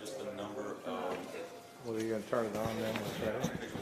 just the number of Well, are you going to turn it on then? That's right.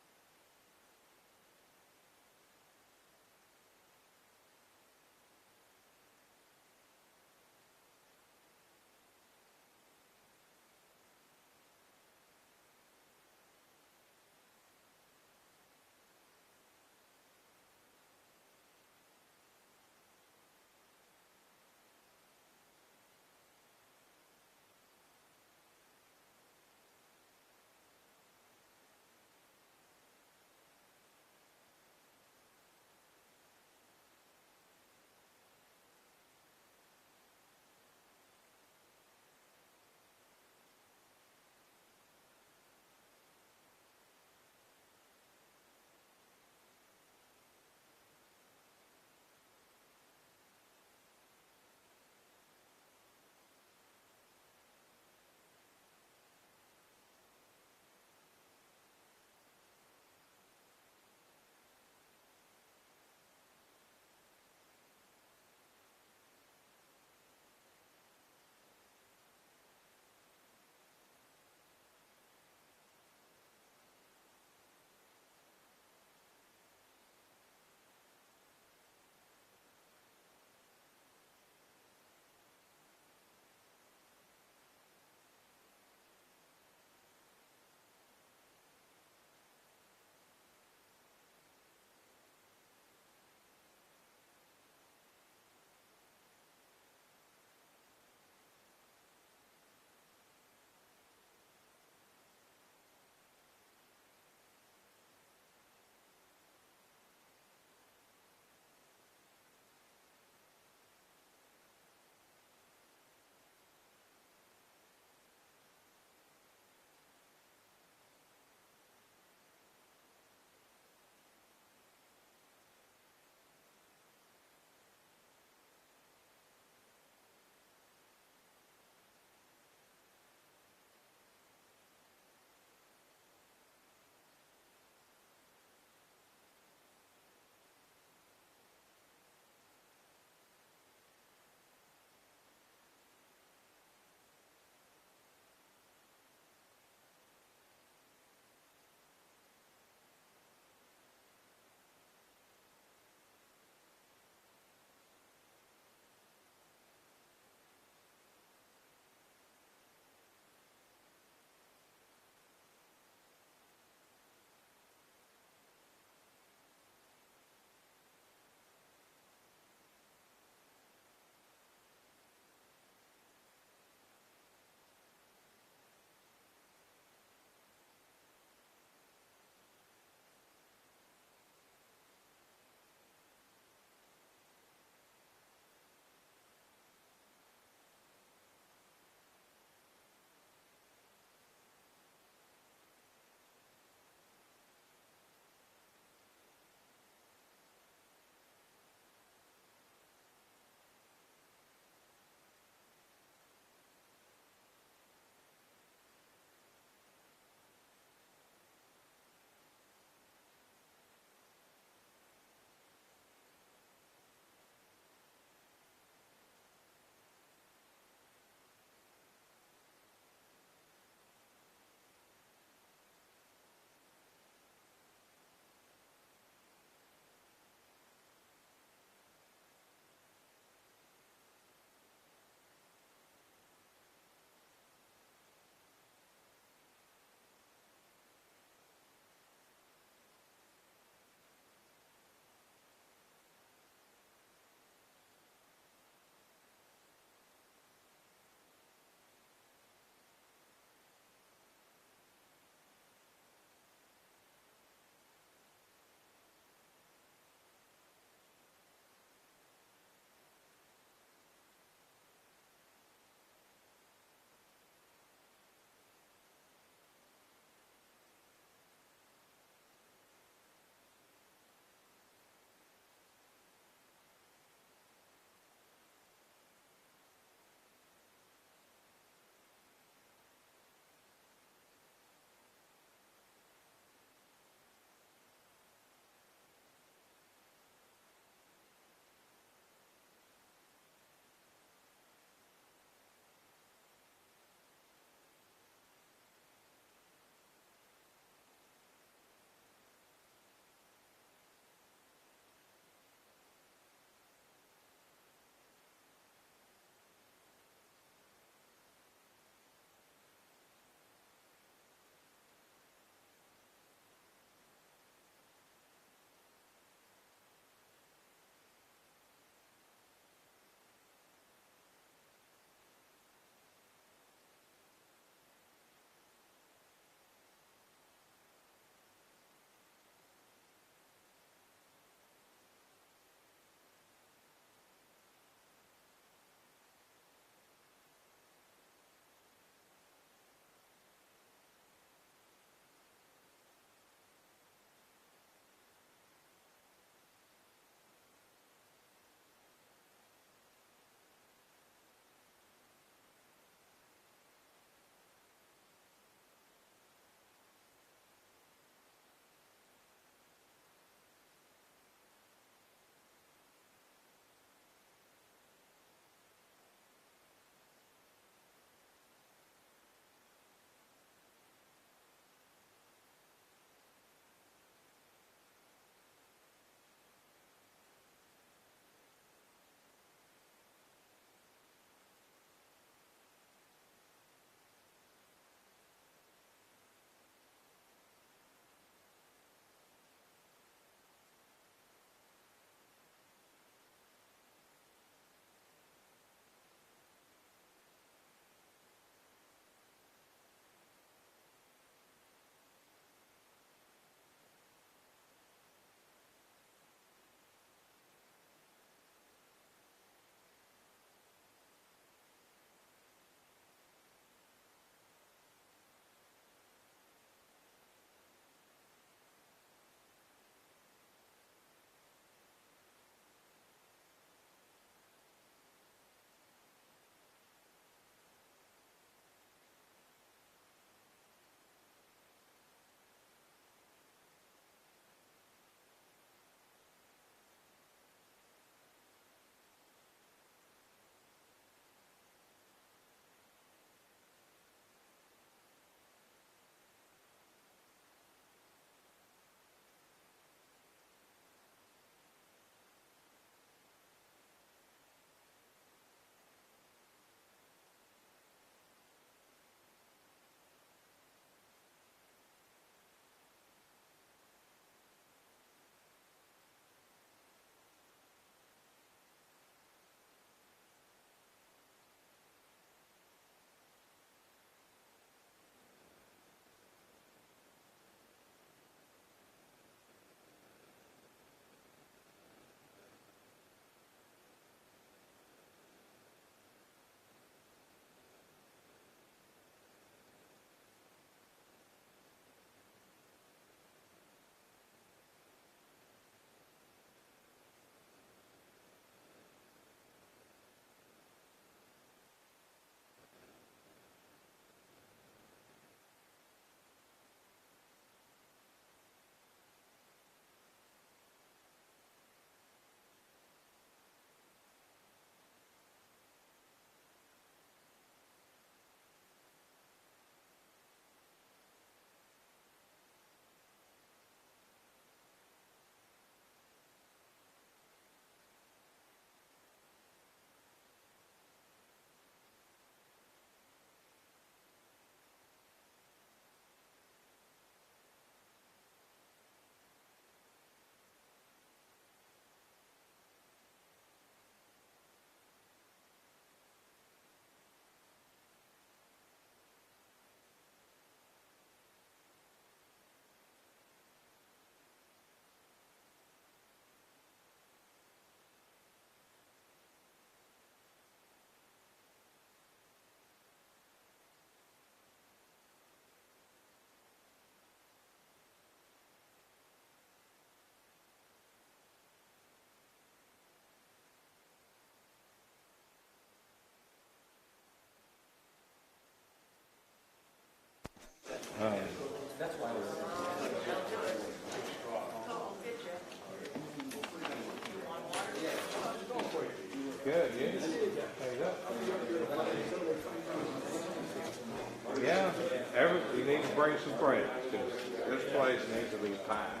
bring some friends, because this place needs to be fine.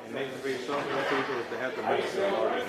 It needs to be something that people that have to meet their order.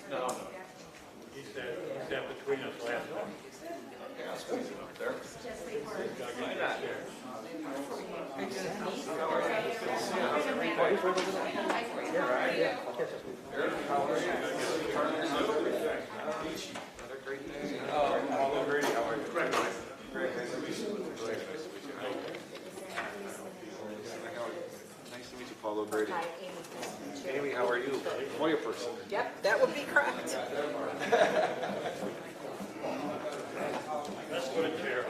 No. He sat between us last time. Yeah, I'll squeeze it up there. Nice to meet you, Paulo Brady. Amy, how are you? Lawyer person. Yep, that would be correct. Let's go to chair.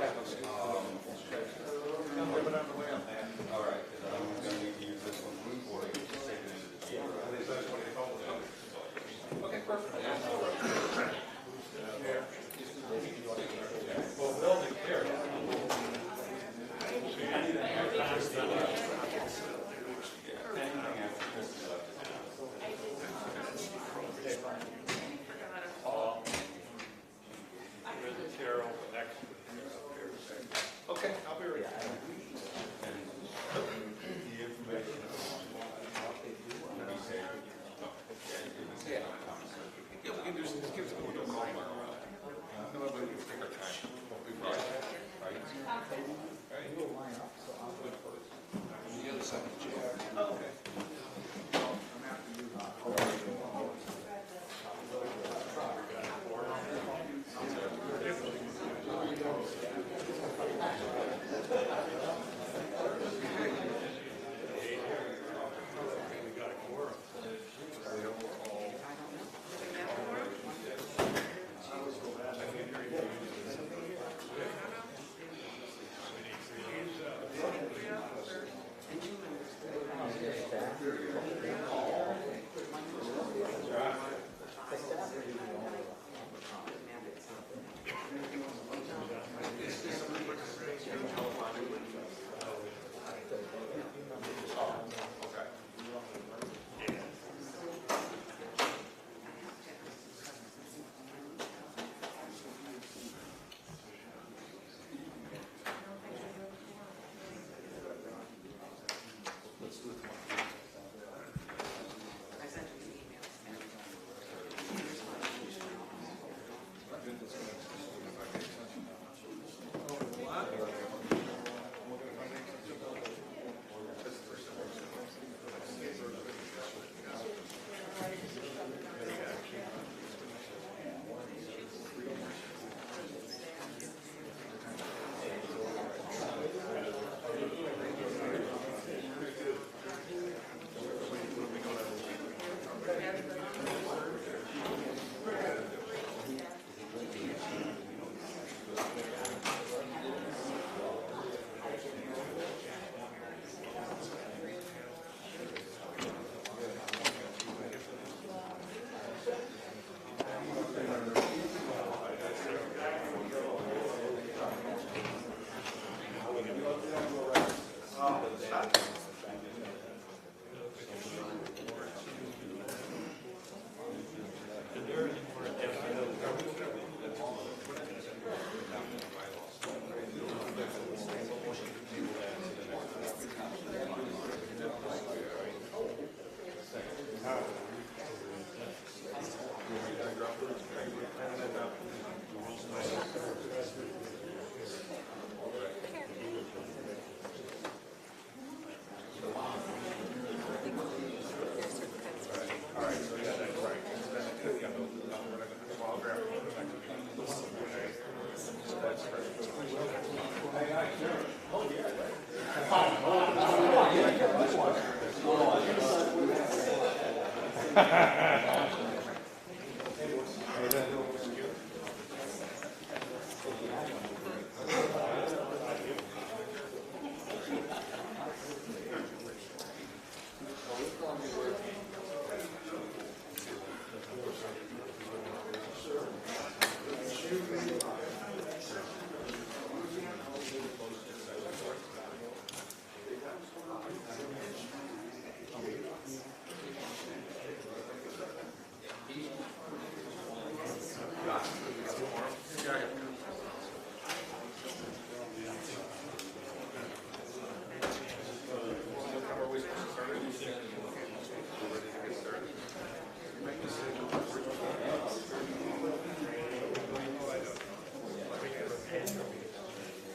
All right, I'm going to need to use this one for you. Okay, perfect. Well, building chair.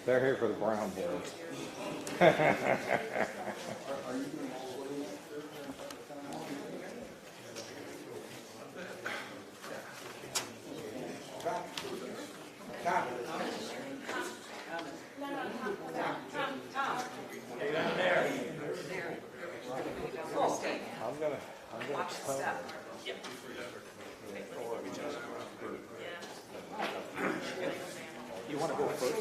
They're here for the brown boys. I'm gonna Watch the step. You want to go first?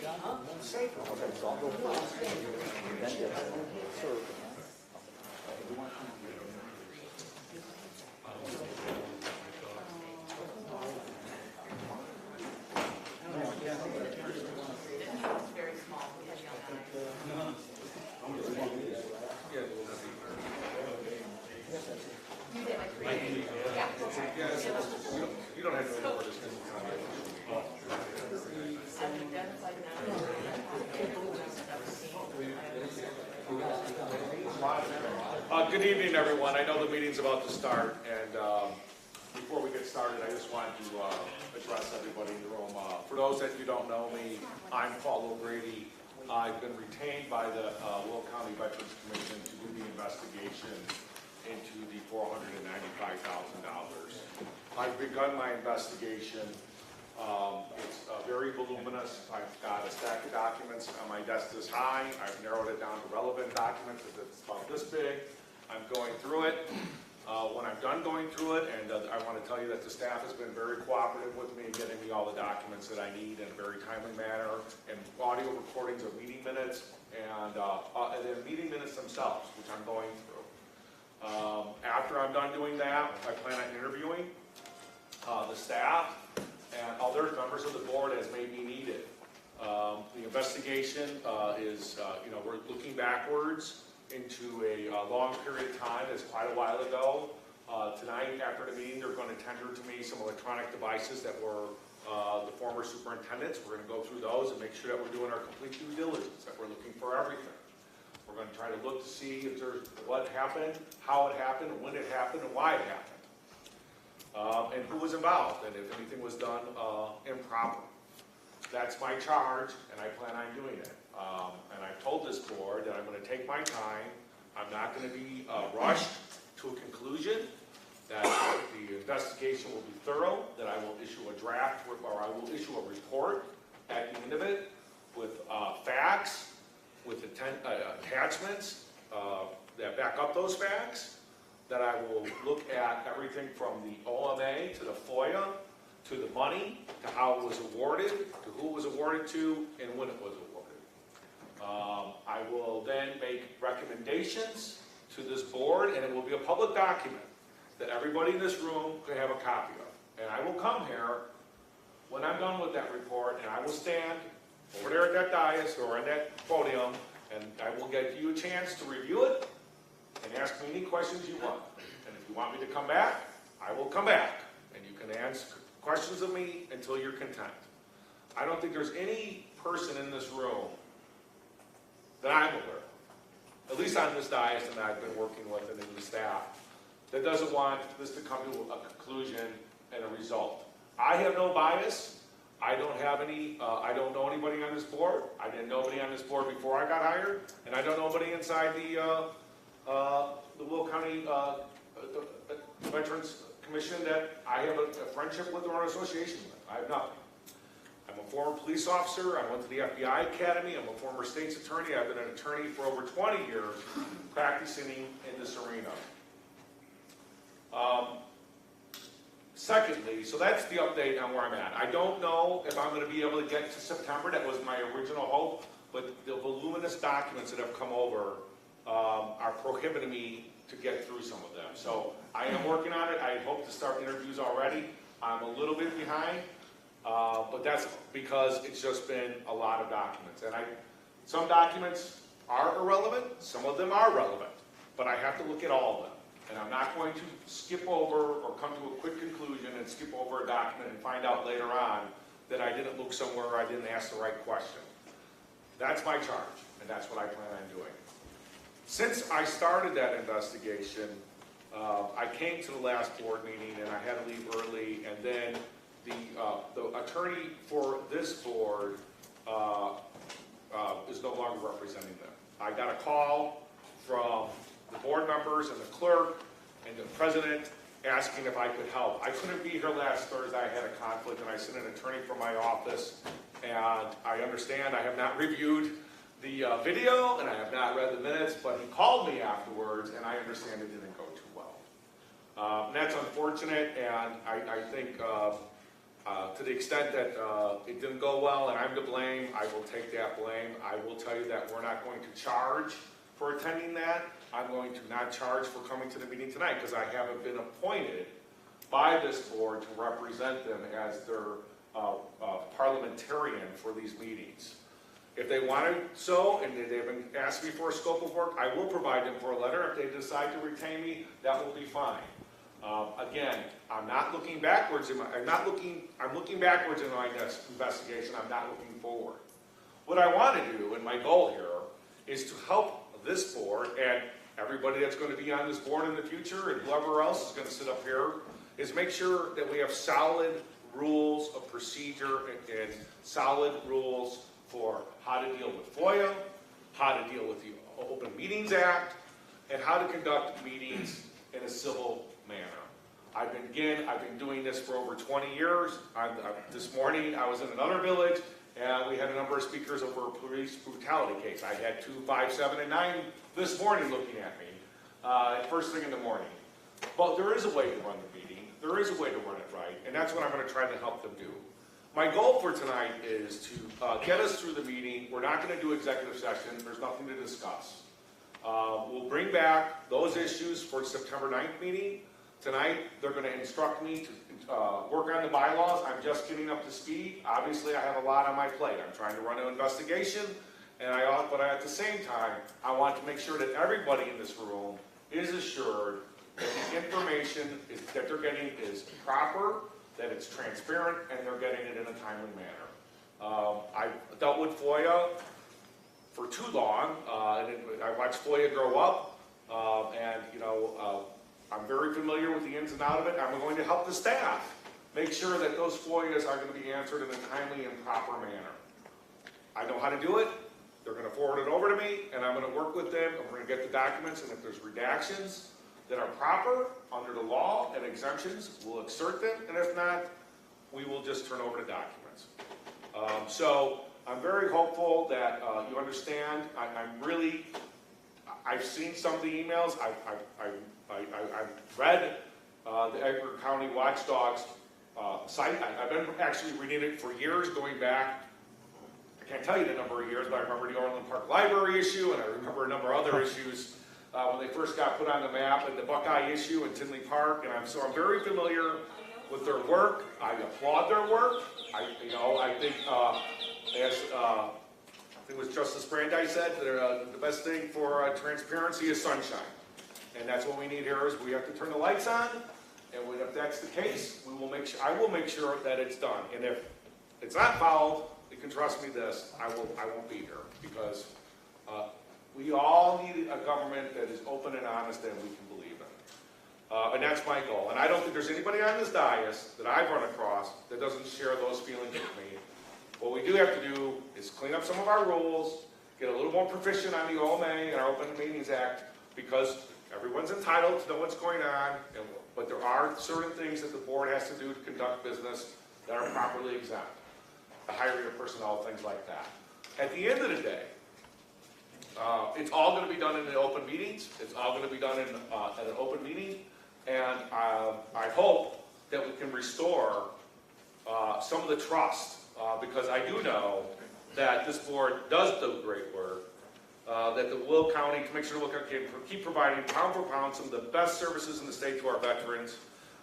John? Okay, so I'll go first. Then you serve. Very small. We had young eyes. You did like 3 days. Yeah. You don't have to know where this is. Good evening, everyone. I know the meeting's about to start, and before we get started, I just wanted to address everybody in the room. For those that you don't know me, I'm Paul O'Grady. I've been retained by the Will County Veterans Commission to do the investigation into the $495,000. I've begun my investigation. It's very voluminous. I've got a stack of documents on my desk this high. I've narrowed it down to relevant documents. It's about this big. I'm going through it. When I'm done going through it, and I want to tell you that the staff has been very cooperative with me in getting me all the documents that I need in a very timely manner, and audio recordings of meeting minutes, and then meeting minutes themselves, which I'm going through. After I'm done doing that, I plan on interviewing the staff and other members of the board as may be needed. The investigation is, we're looking backwards into a long period of time. It's quite a while ago. Tonight, after the meeting, they're going to tender to me some electronic devices that were the former superintendents. We're going to go through those and make sure that we're doing our complete due diligence, that we're looking for everything. We're going to try to look to see if there's what happened, how it happened, when it happened, and why it happened. And who was involved, and if anything was done improper. That's my charge, and I plan on doing it. And I've told this board that I'm going to take my time. I'm not going to be rushed to a conclusion, that the investigation will be thorough, that I will issue a draft, or I will issue a report at the end of it with facts, with attachments that back up those facts, that I will look at everything from the OMA to the FOIA, to the money, to how it was awarded, to who it was awarded to, and when it was awarded. I will then make recommendations to this board, and it will be a public document that everybody in this room can have a copy of. And I will come here when I'm done with that report, and I will stand over there at that dais or on that podium, and I will give you a chance to review it and ask me any questions you want. And if you want me to come back, I will come back, and you can ask questions of me until you're content. I don't think there's any person in this room that I'm aware of, at least on this dais that I've been working with and in the staff, that doesn't want this to come to a conclusion and a result. I have no bias. I don't have any, I don't know anybody on this board. I didn't know anybody on this board before I got hired, and I don't know anybody inside the Will County Veterans Commission that I have a friendship with or an association with. I have nothing. I'm a former police officer. I went to the FBI Academy. I'm a former state's attorney. I've been an attorney for over 20 years practicing in this arena. Secondly, so that's the update on where I'm at. I don't know if I'm going to be able to get to September. That was my original hope, but the voluminous documents that have come over are prohibiting me to get through some of them. So I am working on it. I hope to start interviews already. I'm a little bit behind, but that's because it's just been a lot of documents. And some documents are irrelevant, some of them are relevant, but I have to look at all of them. And I'm not going to skip over or come to a quick conclusion and skip over a document and find out later on that I didn't look somewhere or I didn't ask the right question. That's my charge, and that's what I plan on doing. Since I started that investigation, I came to the last board meeting and I had to leave early, and then the attorney for this board is no longer representing them. I got a call from the board members and the clerk and the president asking if I could help. I couldn't be here last Thursday. I had a conflict, and I sent an attorney from my office, and I understand I have not reviewed the video, and I have not read the minutes, but he called me afterwards, and I understand it didn't go too well. And that's unfortunate, and I think to the extent that it didn't go well and I'm to blame, I will take that blame. I will tell you that we're not going to charge for attending that. I'm going to not charge for coming to the meeting tonight because I haven't been appointed by this board to represent them as their parliamentarian for these meetings. If they want to so, and they haven't asked me for a scope of work, I will provide them for a letter. If they decide to retain me, that will be fine. Again, I'm not looking backwards. I'm looking backwards in my investigation. I'm not looking forward. What I want to do, and my goal here, is to help this board and everybody that's going to be on this board in the future, and whoever else is going to sit up here, is make sure that we have solid rules of procedure and solid rules for how to deal with FOIA, how to deal with the Open Meetings Act, and how to conduct meetings in a civil manner. I've been doing this for over 20 years. This morning I was in another village, and we had a number of speakers over a police brutality case. I had 2, 5, 7, and 9 this morning looking at me, first thing in the morning. But there is a way to run the meeting. There is a way to run it right, and that's what I'm going to try to help them do. My goal for tonight is to get us through the meeting. We're not going to do executive session. There's nothing to discuss. We'll bring back those issues for the September 9th meeting. Tonight, they're going to instruct me to work on the bylaws. I'm just getting up to speed. Obviously, I have a lot on my plate. I'm trying to run an investigation, but at the same time, I want to make sure that everybody in this room is assured that the information that they're getting is proper, that it's transparent, and they're getting it in a timely manner. I've dealt with FOIA for too long, and I watched FOIA grow up, and I'm very familiar with the ins and outs of it. I'm going to help the staff make sure that those FOIAs are going to be answered in a timely and proper manner. I know how to do it. They're going to forward it over to me, and I'm going to work with them, and we're going to get the documents, and if there's redactions that are proper under the law and exemptions, we'll insert them, and if not, we will just turn over the documents. So I'm very hopeful that you understand. I've seen some of the emails. I've read the Edgar County Watchdog's site. I've been actually reading it for years, going back. I can't tell you the number of years, but I remember the Orland Park Library issue, and I remember a number of other issues when they first got put on the map, and the Buckeye issue in Tinley Park. And so I'm very familiar with their work. I applaud their work. I think as I think it was Justice Brandeis said, the best thing for transparency is sunshine. And that's what we need here is we have to turn the lights on, and if that's the case, I will make sure that it's done. And if it's not followed, you can trust me this, I won't be here, because we all need a government that is open and honest and we can believe in. And that's my goal. And I don't think there's anybody on this dais that I've run across that doesn't share those feelings with me. What we do have to do is clean up some of our rules, get a little more proficient on the OMA and our Open Meetings Act, because everyone's entitled to know what's going on, but there are certain things that the board has to do to conduct business that are properly exempt. The hiring of personnel, things like that. At the end of the day, it's all going to be done in the open meetings. It's all going to be done at an open meeting. And I hope that we can restore some of the trust, because I do know that this board does do great work, that the Will County, Commissioner Will County, can keep providing pound for pound some of the best services in the state to our veterans.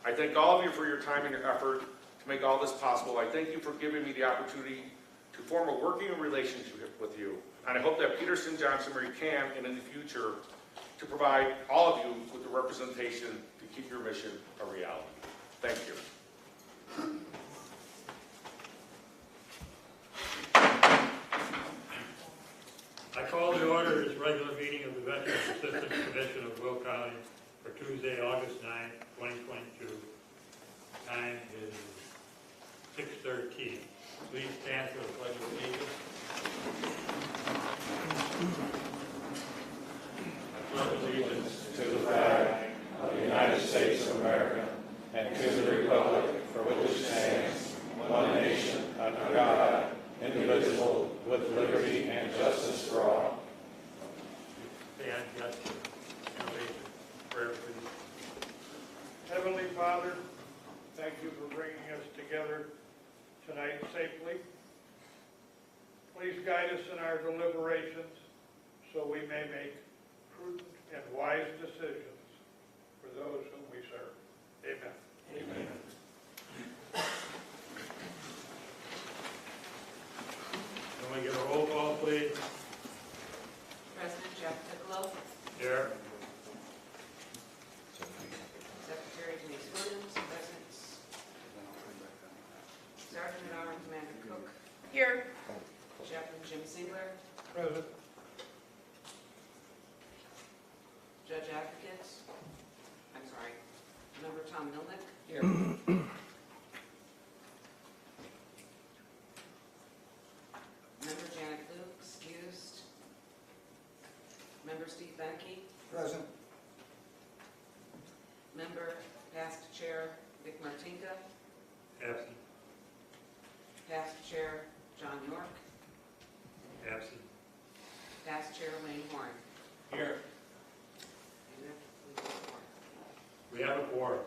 I thank all of you for your time and your effort to make all this possible. I thank you for giving me the opportunity to form a working relationship with you. And I hope that Peterson Johnson Murray can, and in the future, to provide all of you with the representation to keep your mission a reality. Thank you. I call to order this regular meeting of the Veterans Assistance Commission of Will County for Tuesday, August 9, 2022. Time is 6:13. Please stand for the pledge of allegiance. I pledge allegiance To the flag of the United States of America and to the republic for which it stands, one nation, under God, indivisible, with liberty and justice for all. stand, yes, prayer, please. Heavenly Father, thank you for bringing us together tonight safely. Please guide us in our deliberations so we may make prudent and wise decisions for those whom we serve. Amen. Amen. Can we get a roll call, please? President Jeff Piccolo, Here. Secretary Denise Williams, present. Sergeant at Arms Commander Cook. Here. Chaplain Jim Ziegler, Present. Judge Advocate, Member Tom Milnick. Here. Member Janet Luke, excused. Member Steve Benke. Present. Member Past Chair Vic Martinka. Absent. Past Chair John York. Absent. Past Chair Wayne Horn. Here. We have a quorum.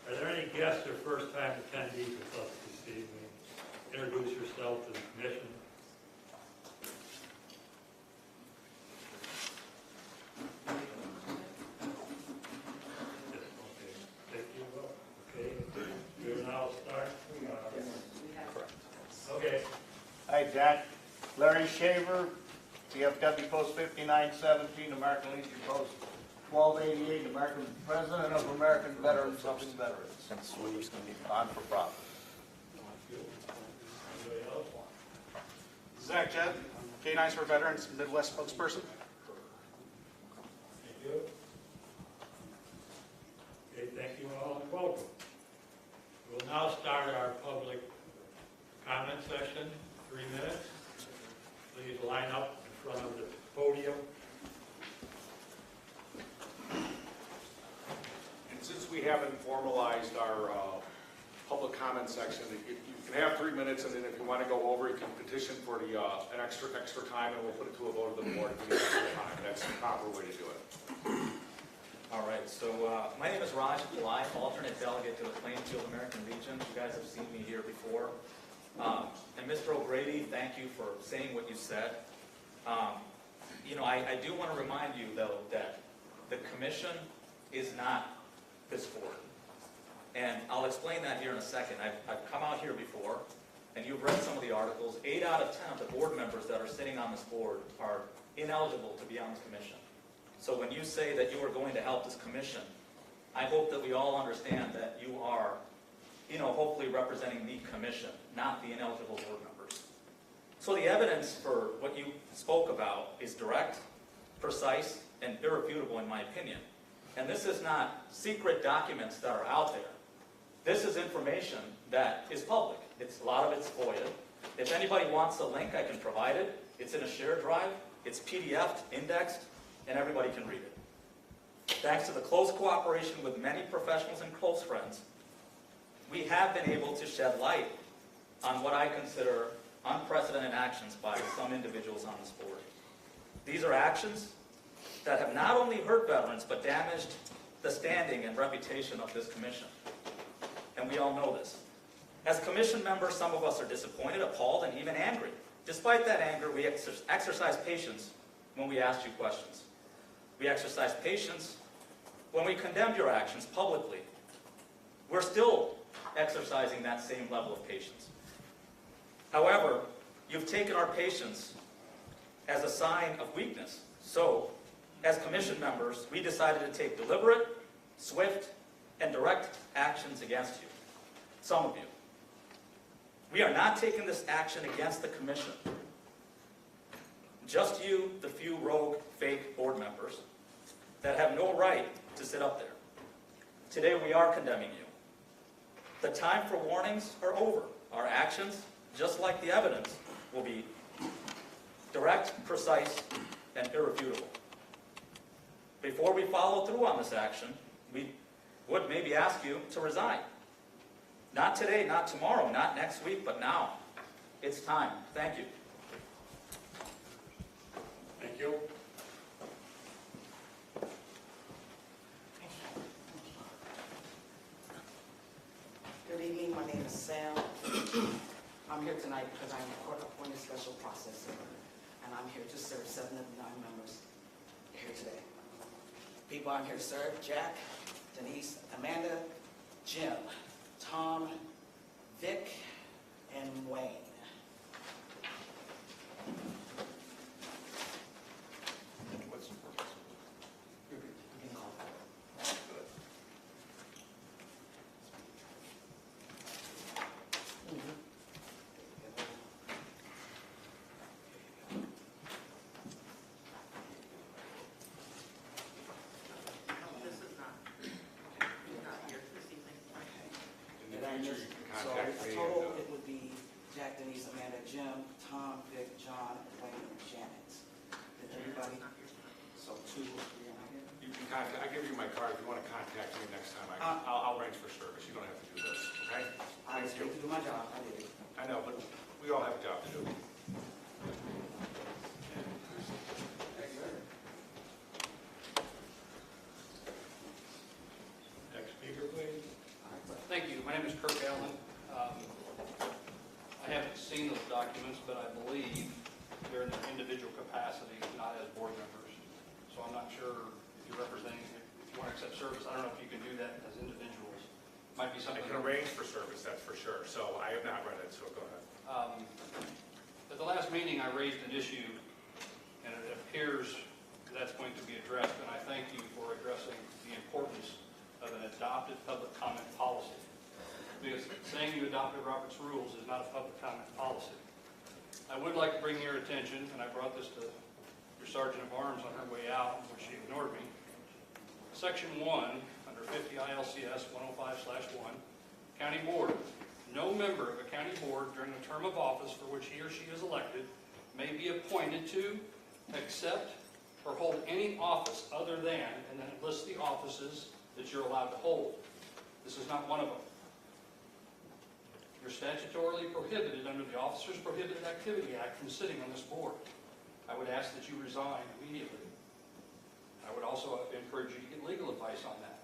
Are there any guests or first-time attendees with us this evening? Introduce yourself to the commission. Yes, okay. Thank you. Okay. We'll now start. Okay. Hi, Jack. Larry Shaver, CFW Post 5917, American Legion Post 1288, American President of American Veterans Helping Veterans. On for profit. Anybody else? Zach Jett, K9s for Veterans, Midwest spokesperson. Thank you. Okay, thank you all and welcome. We'll now start our public comment session, 3 minutes. Please line up in front of the podium. And since we haven't formalized our public comment section, you can have 3 minutes, and then if you want to go over, you can petition for the an extra time, and we'll put it to a vote of the board if you need extra time. That's the proper way to do it. All right, so my name is Raj Pillai, alternate delegate to the Plainfield American Legion. You guys have seen me here before. And Mr. O'Grady, thank you for saying what you said. I do want to remind you, though, that the commission is not this board. And I'll explain that here in a second. I've come out here before, and you've read some of the articles. 8 out of 10 of the board members that are sitting on this board are ineligible to be on this commission. So when you say that you are going to help this commission, I hope that we all understand that you are, hopefully representing the commission, not the ineligible board members. So the evidence for what you spoke about is direct, precise, and irrefutable in my opinion. And this is not secret documents that are out there. This is information that is public. A lot of it's FOIA. If anybody wants the link, I can provide it. It's in a shared drive. It's PDF'd, indexed, and everybody can read it. Thanks to the close cooperation with many professionals and close friends, we have been able to shed light on what I consider unprecedented actions by some individuals on this board. These are actions that have not only hurt veterans, but damaged the the standing and reputation of this commission. And we all know this. As commission members, some of us are disappointed, appalled, and even angry. Despite that anger, we exercise patience when we ask you questions. We exercise patience when we condemn your actions publicly. We're still exercising that same level of patience. However, you've taken our patience as a sign of weakness. So, as commission members, we decided to take deliberate, swift, and direct actions against you. Some of you. We are not taking this action against the commission. Just you, the few rogue, fake board members that have no right to sit up there. Today we are condemning you. The time for warnings are over. Our actions, just like the evidence, will be direct, precise, and irrefutable. Before we follow through on this action, we would maybe ask you to resign. Not today, not tomorrow, not next week, but now. It's time. Thank you. Thank you. Good evening, my name is Sam. I'm here tonight because I'm a court-appointed special processor, and I'm here to serve 7 of the 9 members here today. People I'm here to serve: Jack, Denise, Amanda, Jim, Tom, Vic, and Wayne. So total, it would be Jack, Denise, Amanda, Jim, Tom, Vic, John, Wayne, and Janet. Did everybody? So 2 or 3 are not here? You can contact, I'll give you my card if you want to contact me next time. I'll arrange for service. You don't have to do this, okay? I was going to do my job. I did it. I know, but we all have a job to do. Next speaker, please. Thank you. My name is Kirk Allen. I haven't seen those documents, but I believe they're in their individual capacity, not as board members. So I'm not sure if you're representing, if you want to accept service, I don't know if you can do that as individuals. Might be I something. can arrange for service, that's for sure. So I have not read it, so go ahead. At the last meeting, I raised an issue, and it appears that's going to be addressed, and I thank you for addressing the importance of an adopted public comment policy. Because saying you adopted Robert's rules is not a public comment policy. I would like to bring your attention, and I brought this to your Sergeant of Arms on her way out, when she ignored me. Section 1, under 50 ILCS 105/1, County Board. No member of a county board during the term of office for which he or she is elected may be appointed to, accept, or hold any office other than, and then it lists the offices that you're allowed to hold. This is not one of them. You're statutorily prohibited under the Officers Prohibited Activity Act from sitting on this board. I would ask that you resign immediately. I would also encourage you to get legal advice on that.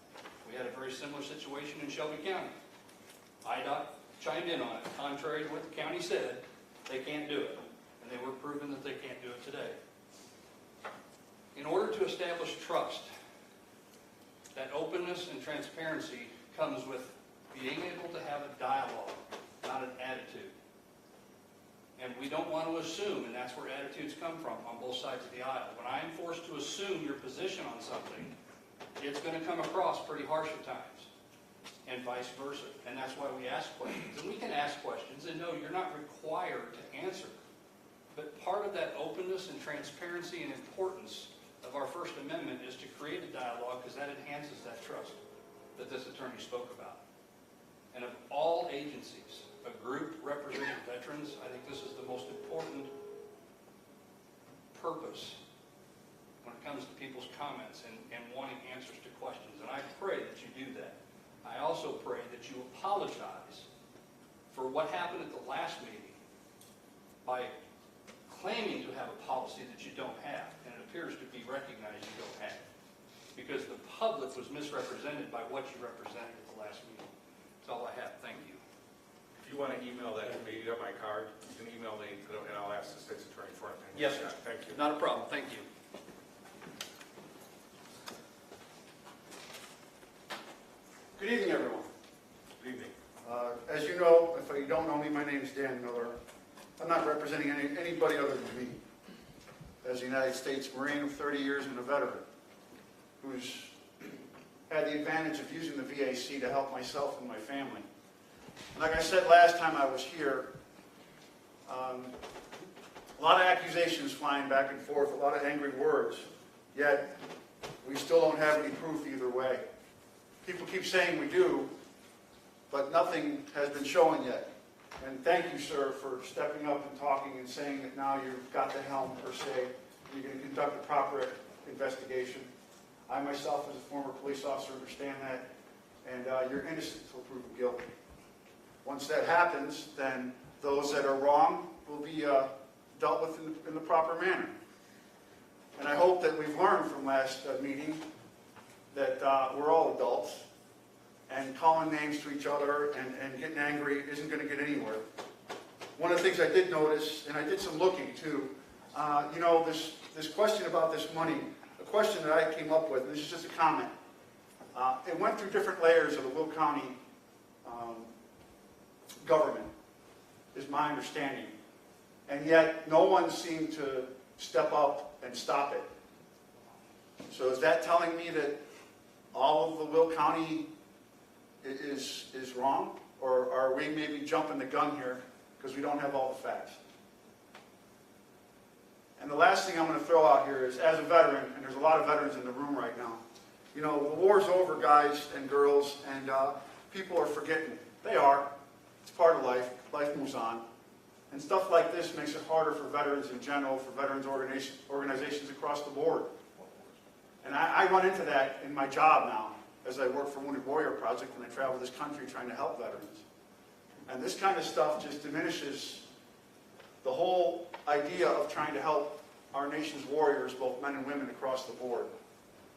We had a very similar situation in Shelby County. IDOT chimed in on it. Contrary to what the county said, they can't do it. And they were proven that they can't do it today. In order to establish trust, that openness and transparency comes with being able to have a dialogue, not an attitude. And we don't want to assume, and that's where attitudes come from on both sides of the aisle. When I am forced to assume your position on something, it's going to come across pretty harsh at times, and vice versa. And that's why we ask questions. And we can ask questions, and no, you're not required to answer. But part of that openness and transparency and importance of our First Amendment is to create a dialogue, because that enhances that trust that this attorney spoke about. And of all agencies, a group representing veterans, I think this is the most important purpose when it comes to people's comments and wanting answers to questions. And I pray that you do that. I also pray that you apologize for what happened at the last meeting by claiming to have a policy that you don't have, and it appears to be recognized you don't have. because the public was misrepresented by what you represented at the last meeting. That's all I have. Thank you. If you want to email that to me, you have my card, you can email me, and I'll ask the state's attorney for it. Yes, sir. Thank you. Not a problem. Thank you. Good evening, everyone. Good evening. As you know, if you don't know me, my name is Dan Miller. I'm not representing anybody other than me. As a United States Marine of 30 years and a veteran who's had the advantage of using the VAC to help myself and my family. Like I said last time I was here, a lot of accusations flying back and forth, a lot of angry words, yet we still don't have any proof either way. People keep saying we do, but nothing has been shown yet. And thank you, sir, for stepping up and talking and saying that now you've got the helm, per se, and you're going to conduct a proper investigation. I myself, as a former police officer, understand that, and you're innocent until proven guilty. Once that happens, then those that are wrong will be dealt with in the proper manner. And I hope that we've learned from last meeting that we're all adults, and calling names to each other and getting angry isn't going to get anywhere. One of the things I did notice, and I did some looking too, you know, this question about this money, a question that I came up with, and this is just a comment. It went through different layers of the Will County government, is my understanding. And yet, no one seemed to step up and stop it. So is that telling me that all of the Will County is wrong? Or are we maybe jumping the gun here because we don't have all the facts? And the last thing I'm going to throw out here is, as a veteran, and there's a lot of veterans in the room right now, you know, the war's over, guys and girls, and people are forgetting. They are. It's part of life. Life moves on. And stuff like this makes it harder for veterans in general, for veterans organizations across the board. And I run into that in my job now, as I work for Wounded Warrior Project and I travel this country trying to help veterans. And this kind of stuff just diminishes the whole idea of trying to help our nation's warriors, both men and women, across the board.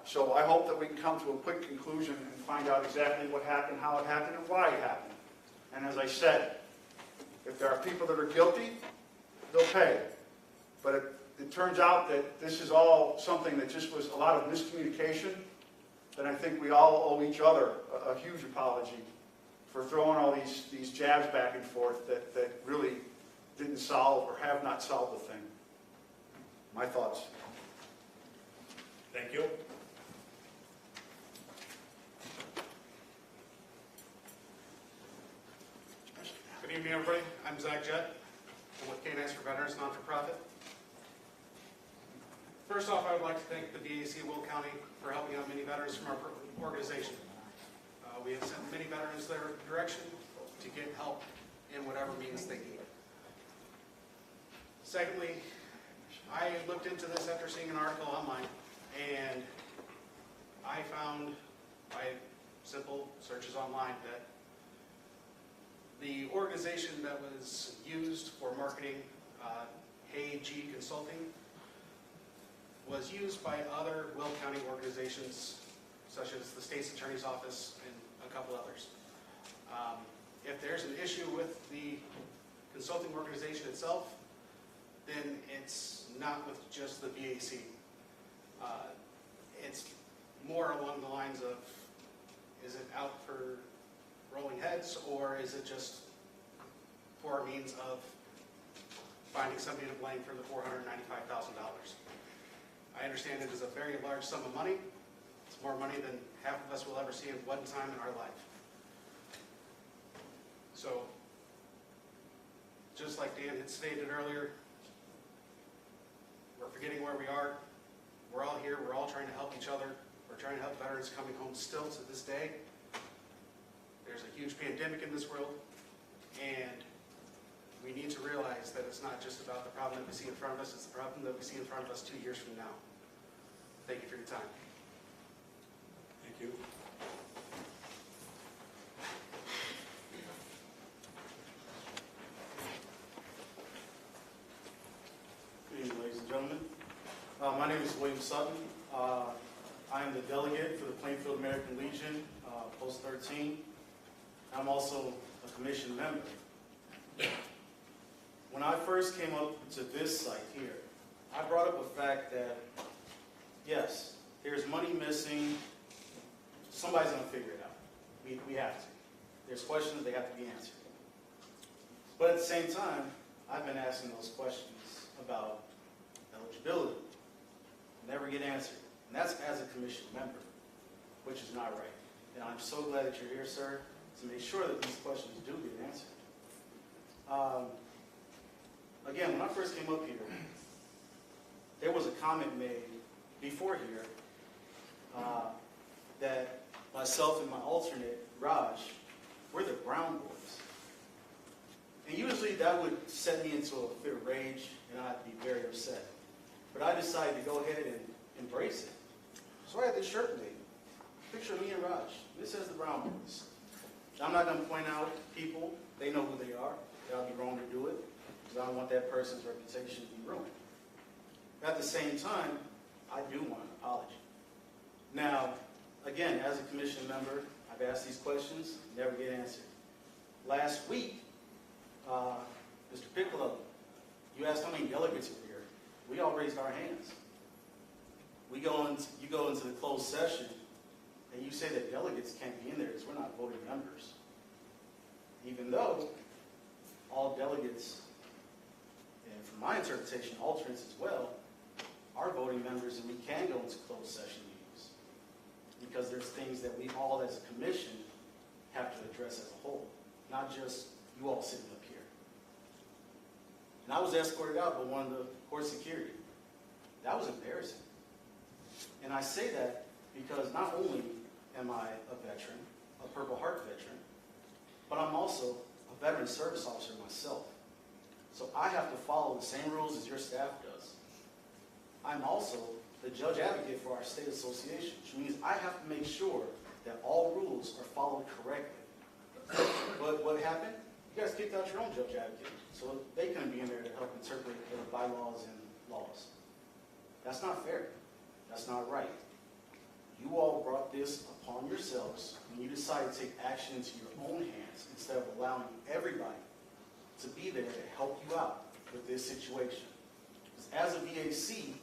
So I hope that we can come to a quick conclusion and find out exactly what happened, how it happened, and why it happened. And as I said, if there are people that are guilty, they'll pay. But if it turns out that this is all something that just was a lot of miscommunication, then I think we all owe each other a huge apology for throwing all these jabs back and forth that really didn't solve or have not solved the thing. My thoughts. Thank you. Good evening, everybody. I'm Zach Jett. I'm with Canines for Veterans, not-for-profit. First off, I would like to thank the VAC of Will County for helping out many veterans from our organization. We have sent many veterans their direction to get help in whatever means they need. Secondly, I looked into this after seeing an article online, and I found by simple searches online that the organization that was used for marketing, Hey G Consulting, was used by other Will County organizations, such as the State's Attorney's Office and a couple others. If there's an issue with the consulting organization itself, then it's not with just the VAC. It's more along the lines of, is it out for rolling heads, or is it just for a means of finding somebody to blame for the $495,000? I understand it is a very large sum of money. It's more money than half of us will ever see at one time in our life. So, just like Dan had stated earlier, we're forgetting where we are. We're all here. We're all trying to help each other. We're trying to help veterans coming home still to this day. There's a huge pandemic in this world, and we need to realize that it's not just about the problem that we see in front of us, it's the problem that we see in front of us 2 years from now. Thank you for your time. Thank you. Good evening, ladies and gentlemen. My name is William Sutton. I am the delegate for the Plainfield American Legion, Post 13. I'm also a commission member. When I first came up to this site here, I brought up a fact that, yes, there's money missing. Somebody's going to figure it out. We have to. There's questions, they have to be answered. But at the same time, I've been asking those questions about eligibility. Never get answered. And that's as a commission member, which is not right. And I'm so glad that you're here, sir, to make sure that these questions do get answered. Again, when I first came up here, there was a comment made before here that myself and my alternate, Raj, we're the brown boys. And usually that would set me into a fit of rage, and I'd be very upset. But I decided to go ahead and embrace it. So I had this shirt made. Picture of me and Raj. This says the brown boys. I'm not going to point out people. They know who they are. I'll be wrong to do it, because I don't want that person's reputation to be ruined. At the same time, I do want an apology. Now, again, as a commission member, I've asked these questions, never get answered. Last week, Mr. Piccolo, you asked how many delegates were here. We all raised our hands. You go into the closed session, and you say that delegates can't be in there because we're not voting members. Even though all delegates, and from my interpretation, alternates as well, are voting members, and we can go into closed session meetings. Because there's things that we all as a commission have to address as a whole, not just you all sitting up here. And I was escorted out by one of the court security. That was embarrassing. And I say that because not only am I a veteran, a Purple Heart veteran, but I'm also a veteran service officer myself. So I have to follow the same rules as your staff does. I'm also the judge advocate for our state association, which means I have to make sure that all rules are followed correctly. But what happened? You guys kicked out your own judge advocate, so they couldn't be in there to help interpret the bylaws and laws. That's not fair. That's not right. You all brought this upon yourselves when you decided to take action into your own hands instead of allowing everybody to be there to help you out with this situation. As a VAC,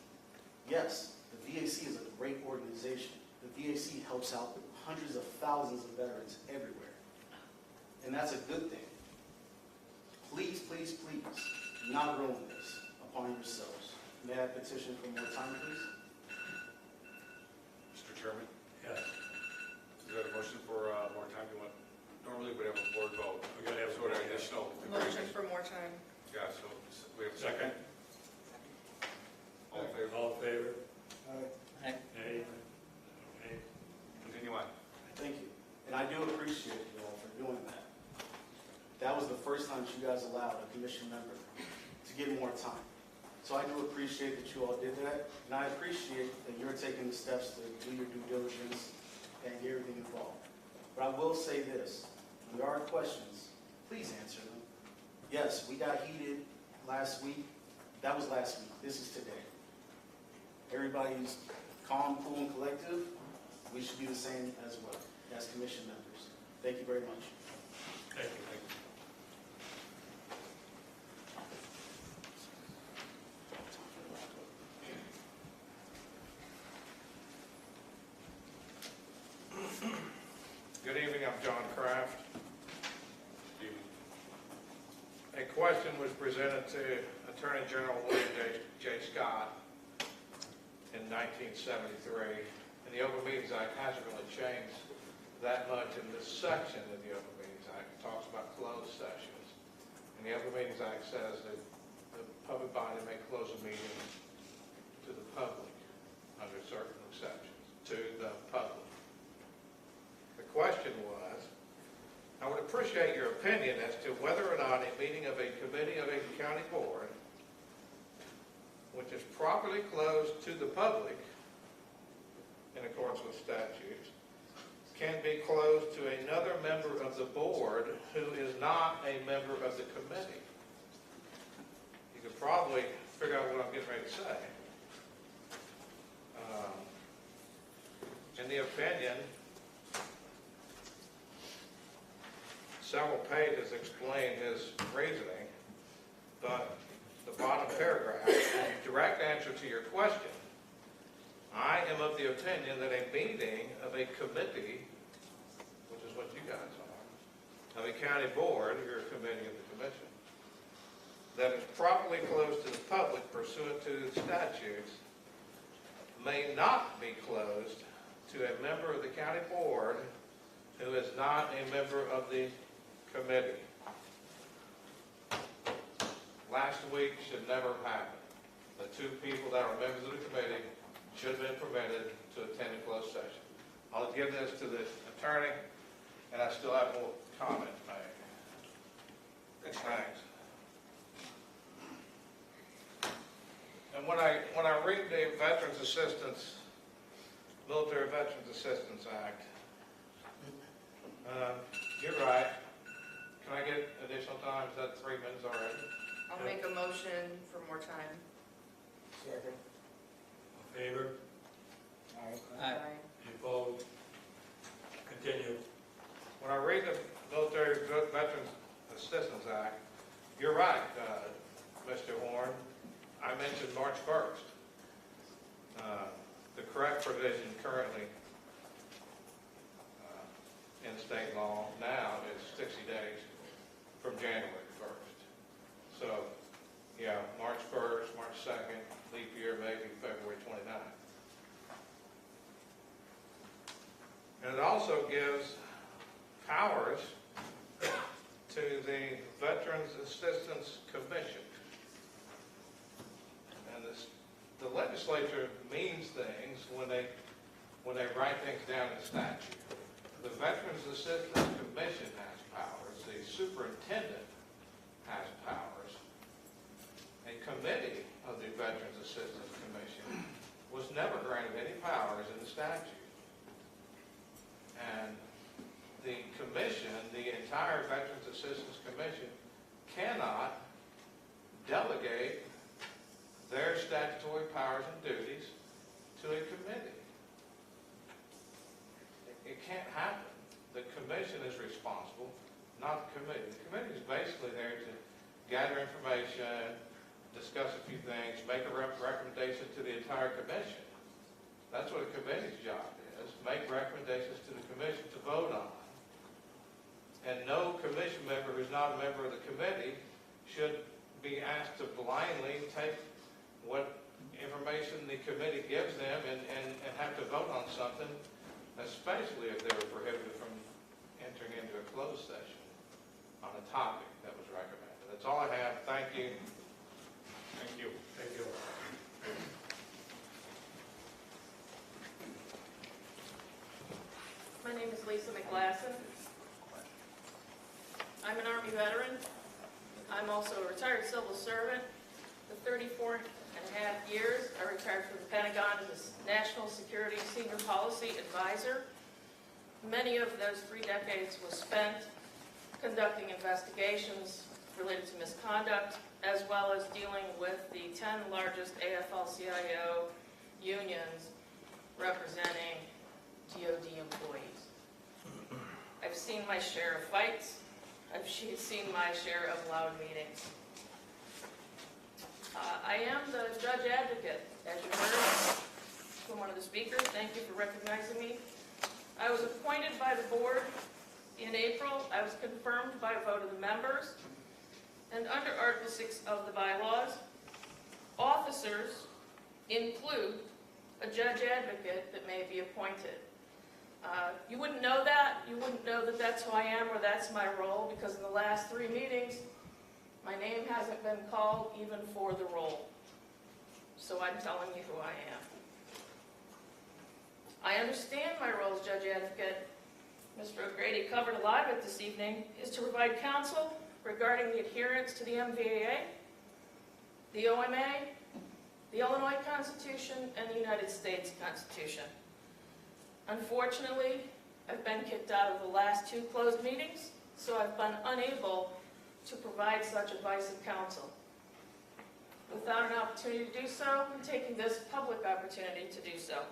yes, the VAC is a great organization. The VAC helps out hundreds of thousands of veterans everywhere. And that's a good thing. Please, please, please, do not ruin this upon yourselves. May I petition for more time, please? Mr. Chairman, Yes. is there a motion for more time? You want, normally we'd have a board vote. We gotta have sort of additional. Motion for more time. Yeah, so we have a second. All in favor? All in favor? Aye. Nay? Okay. Continue on. Thank you. And I do appreciate you all for doing that. That was the first time you guys allowed a commission member to get more time. So I do appreciate that you all did that, and I appreciate that you're taking the steps to do your due diligence and get everything involved. But I will say this, when there are questions, please answer them. Yes, we got heated last week. That was last week. This is today. Everybody's calm, cool, and collective. We should be the same as well as commission members. Thank you very much. Thank you. Good evening, I'm John Kraft. A question was presented to Attorney General William J. Scott in 1973, and the Open Meetings Act hasn't really changed that much in this section of the Open Meetings Act. It talks about closed sessions. And the Open Meetings Act says that the public body may close a meeting to the public under certain exceptions, to the public. The question was, I would appreciate your opinion as to whether or not a meeting of a committee of a county board, which is properly closed to the public in accordance with statutes, can be closed to another member of the board who is not a member of the committee. You could probably figure out what I'm getting ready to say. the opinion, several pages explain his reasoning, but the bottom paragraph, in direct answer to your question, I am of the opinion that a meeting of a committee, which is what you guys are, of a county board, you're a committee of the commission, that is properly closed to the public pursuant to the statutes, may not be closed to a member of the county board who is not a member of the committee. Last week should never have happened. The two people that are members of the committee should have been permitted to attend a closed session. I'll give this to the attorney, and I still have more comment to make. Thanks. And when I read the Veterans Assistance, Military Veterans Assistance Act, you're right. Can I get additional time? Is that 3 minutes already? I'll make a motion for more time. Second. In favor? Aye. Any opposed? Continue. When I read the Military Veterans Assistance Act, you're right, Mr. Horn. I mentioned March 1st. The correct provision currently in state law now is 60 days from January 1st. So, yeah, March 1st, March 2nd, leap year maybe February 29th. And it also gives powers to the Veterans Assistance Commission. And the legislature means things when they write things down in statute. The Veterans Assistance Commission has powers. The superintendent has powers. A committee of the Veterans Assistance Commission was never granted any powers in the statute. And the commission, the entire Veterans Assistance Commission, cannot delegate their statutory powers and duties to a committee. It can't happen. The commission is responsible, not the committee. The committee is basically there to gather information, discuss a few things, make a recommendation to the entire commission. That's what a committee's job is, make recommendations to the commission to vote on. And no commission member who's not a member of the committee should be asked to blindly take what information the committee gives them and have to vote on something, especially if they were prohibited from entering into a closed session on a topic that was recommended. That's all I have. Thank you. Thank you. Thank you. My name is Lisa Mclassen. I'm an Army veteran. I'm also a retired civil servant. For 34 and a half years, I retired from the Pentagon as a National Security Senior Policy Advisor. Many of those 3 decades was spent conducting investigations related to misconduct, as well as dealing with the 10 largest AFL-CIO unions representing DoD employees. I've seen my share of fights. I've seen my share of loud meetings. I am the judge advocate, as you heard from one of the speakers. Thank you for recognizing me. I was appointed by the board in April. I was confirmed by a vote of the members. And under Article 6 of the bylaws, officers include a judge advocate that may be appointed. You wouldn't know that. You wouldn't know that that's who I am or that's my role, because in the last 3 meetings, my name hasn't been called even for the role. So I'm telling you who I am. I understand my role as judge advocate. Mr. O'Grady covered a lot of it this evening, is to provide counsel regarding the adherence to the MVAA, the OMA, the Illinois Constitution, and the United States Constitution. Unfortunately, I've been kicked out of the last 2 closed meetings, so I've been unable to provide such advice and counsel. Without an opportunity to do so, I'm taking this public opportunity to do so.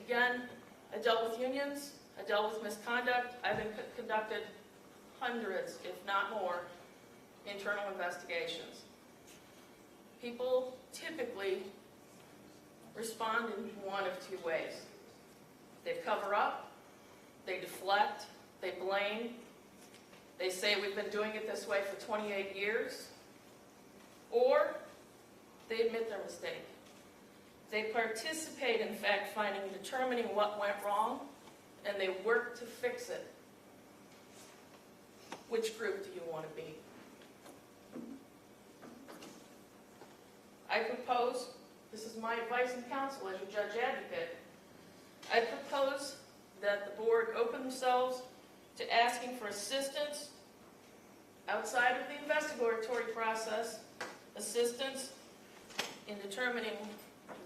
Again, I dealt with unions, I dealt with misconduct, I've conducted hundreds, if not more, internal investigations. People typically respond in one of two ways. They cover up, they deflect, they blame, they say we've been doing it this way for 28 years, or they admit their mistake. They participate in fact-finding and determining what went wrong, and they work to fix it. Which group do you want to be? I propose, this is my advice and counsel as your judge advocate, I propose that the board open themselves to asking for assistance outside of the investigatory process, assistance in determining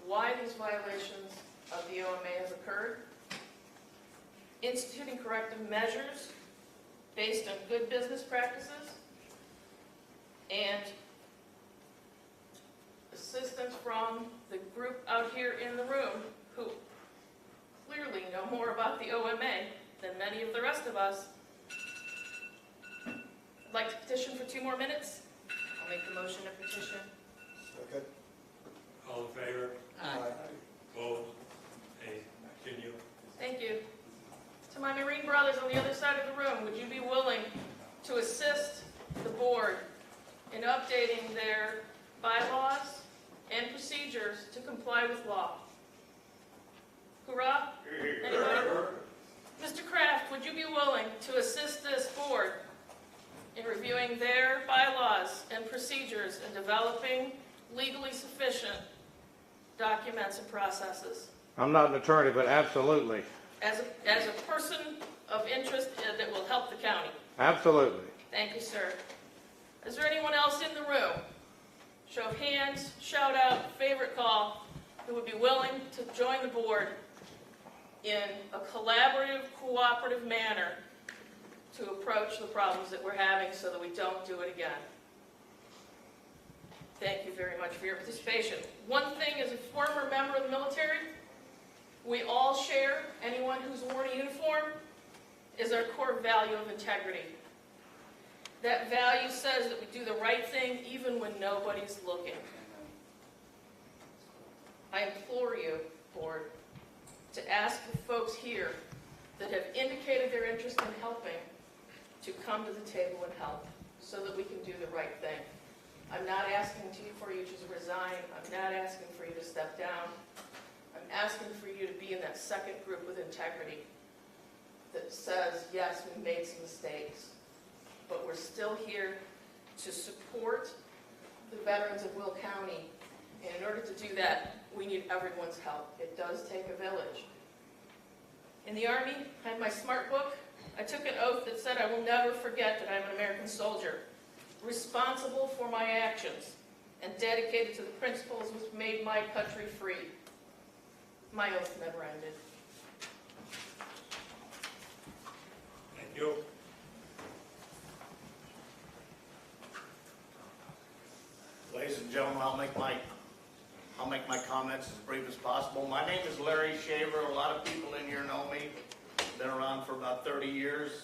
why these violations of the OMA have occurred, instituting corrective measures based on good business practices, and assistance from the group out here in the room who clearly know more about the OMA than many of the rest of us. I'd like to petition for 2 more minutes. I'll make the motion to petition. Okay. All in favor? Aye. Opposed? Nay. Continue. Thank you. To my Marine brothers on the other side of the room, would you be willing to assist the board in updating their bylaws and procedures to comply with law? Hoorah? Anybody? Mr. Kraft, would you be willing to assist this board in reviewing their bylaws and procedures and developing legally sufficient documents and processes? I'm not an attorney, but absolutely. As a person of interest that will help the county. Absolutely. Thank you, sir. Is there anyone else in the room? Show of hands, shout out, favorite call, who would be willing to join the board in a collaborative, cooperative manner to approach the problems that we're having so that we don't do it again. Thank you very much for your participation. One thing, as a former member of the military, we all share, anyone who's worn a uniform, is our core value of integrity. That value says that we do the right thing even when nobody's looking. I implore you, board, to ask the folks here that have indicated their interest in helping to come to the table and help so that we can do the right thing. I'm not asking for you to resign. I'm not asking for you to step down. I'm asking for you to be in that second group with integrity that says, yes, we made some mistakes, but we're still here to support the veterans of Will County. And in order to do that, we need everyone's help. It does take a village. In the Army, I had my SMART book. I took an oath that said I will never forget that I'm an American soldier, responsible for my actions, and dedicated to the principles which made my country free. My oath never ended. Thank you. Ladies and gentlemen, I'll make my comments as brief as possible. My name is Larry Shaver. A lot of people in here know me. Been around for about 30 years.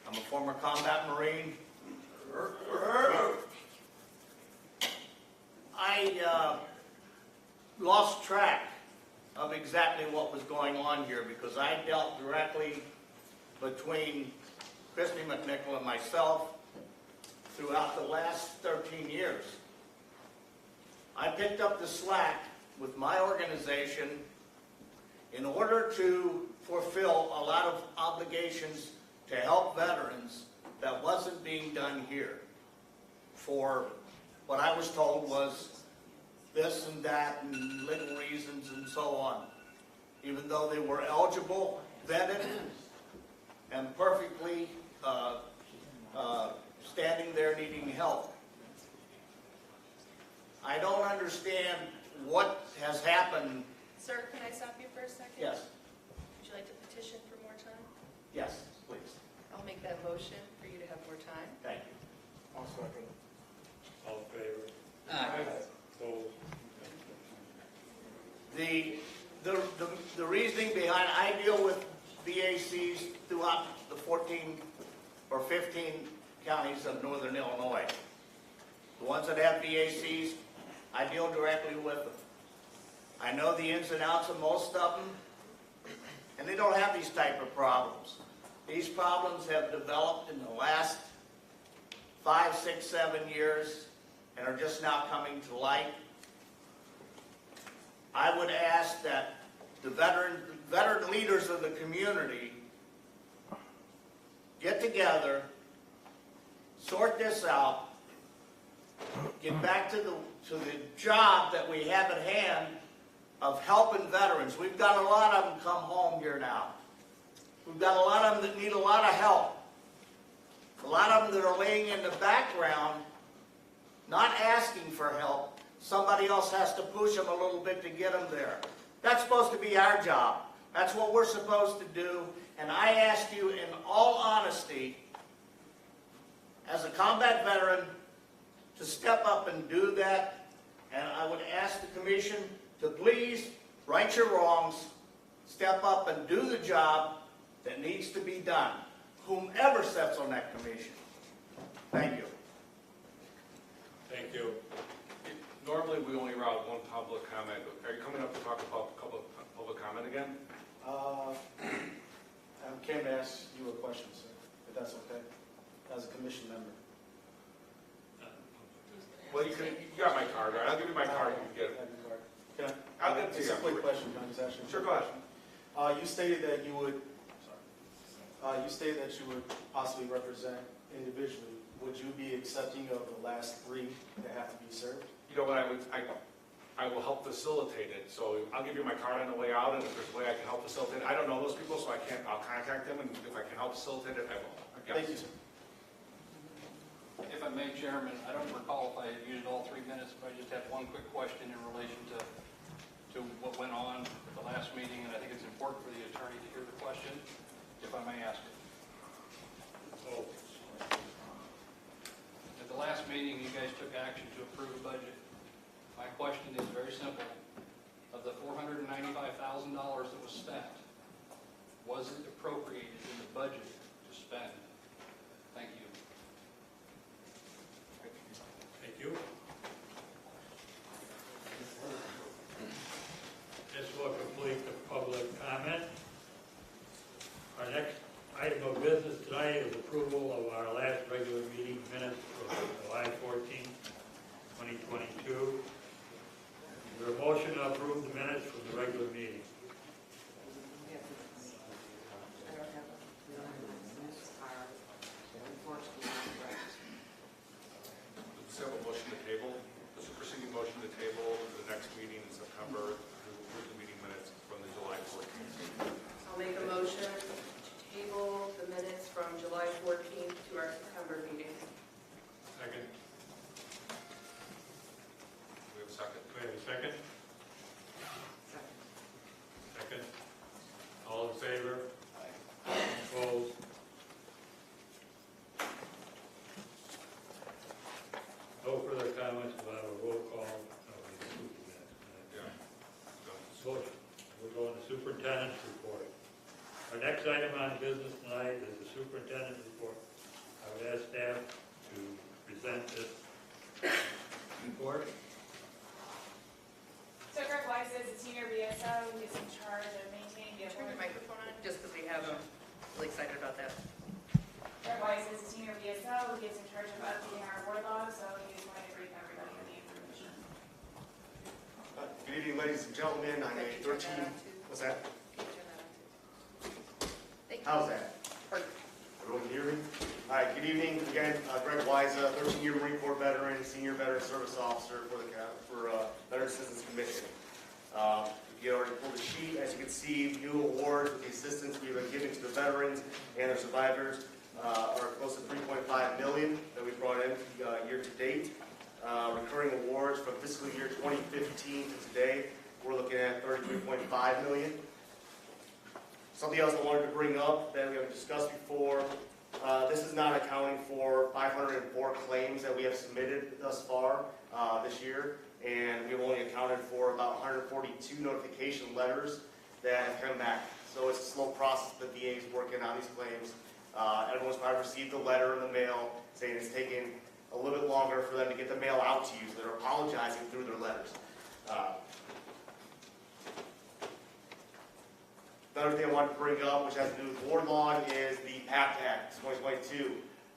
I'm a former combat Marine. I lost track of exactly what was going on here because I dealt directly between Christy McNichol and myself throughout the last 13 years. I picked up the slack with my organization in order to fulfill a lot of obligations to help veterans that wasn't being done here for what I was told was this and that and little reasons and so on. Even though they were eligible, vetted, and perfectly standing there needing help. I don't understand what has happened. Sir, can I stop you for a second? Yes, Would you like to petition for more time? yes, please. I'll make that motion for you to have more time. Thank you. I'll second. All in favor? Opposed? The reasoning I deal with VACs throughout the 14 or 15 counties of northern Illinois. The ones that have VACs, I deal directly with them. I know the ins and outs of most of them, and they don't have these type of problems. These problems have developed in the last 5, 6, 7 years and are just now coming to light. I would ask that the veteran leaders of the community get together, sort this out, get back to the job that we have at hand of helping veterans. We've got a lot of them come home here now. We've got a lot of them that need a lot of help. A lot of them that are laying in the background, not asking for help. Somebody else has to push them a little bit to get them there. That's supposed to be our job. That's what we're supposed to do. And I ask you in all honesty, as a combat veteran, to step up and do that. And I would ask the commission to please right your wrongs, step up and do the job that needs to be done, whomever sits on that commission. Thank you. Thank you. Normally, we only allow one public comment. Are you coming up to talk about public comment again? I came to ask you a question, sir, if that's okay, as a commission member. Well, you got my card, right? I'll give you my card, you can get it. Can I'll I, get to it's you. a quick question, John, it's actually. Sure, go ahead. You stated that you would, you stated that you would possibly represent individually. Would you be accepting of the last 3 that have to be served? You know what, I will help facilitate it. So I'll give you my card on the way out, and if there's a way I can help facilitate it. I don't know those people, so I'll contact them, and if I can help facilitate it, I will. Thank you, sir. If I may, Chairman, I don't recall if I had used all 3 minutes, but I just had one quick question in relation to what went on at the last meeting, and I think it's important for the attorney to hear the question, if I may ask it. Oh, At the last meeting, you guys took action to approve a budget. My question is very simple. Of the $495,000 that was spent, was it appropriated in the budget to spend? Thank you. thank you. This will complete the public comment. Our next item of business tonight is approval of our last regular meeting minutes for July 14th, 2022. Is there a motion to approve the minutes from the regular meeting? Let's have a motion to table, a superseding motion to table to the next meeting in September, to approve the meeting minutes from the July 14th. I'll make a motion to table the minutes from July 14th to our September meeting. Second. We have a second. Do we have a second? Second. All in favor? Opposed? No further comments, we'll have a roll call. Yeah. Motion. We're going to superintendent's report. Our next item on business tonight is the superintendent's report. I would ask staff to present this report. So Greg Weiss is a senior BSO who is in charge of maintaining the Turn your board. microphone on, just because we have them really excited about that. Greg Weiss is a senior BSO who is in charge of updating our board log, so he's going to brief everybody on the information. Good evening, ladies and gentlemen. I'm a 13. What's that? Thank you. How's that? Everyone can hear me? All right, good evening. Again, Greg Weiza, 13-year Marine Corps veteran, senior veteran service officer for the Veteran Assistance Commission. If you already pulled the sheet, as you can see, new awards with the assistance we've been giving to the veterans and their survivors are close to $3.5 million that we brought in year to date. Recurring awards from fiscal year 2015 to today, we're looking at $33.5 million. Something else I wanted to bring up that we haven't discussed before, this is not accounting for 504 claims that we have submitted thus far this year, and we've only accounted for about 142 notification letters that have come back so it's a slow process. The VA is working on these claims. Everyone's probably received a letter in the mail saying it's taking a little bit longer for them to get the mail out to you, so they're apologizing through their letters. Another thing I wanted to bring up, which has to do with board log, is the PACT Act 2022.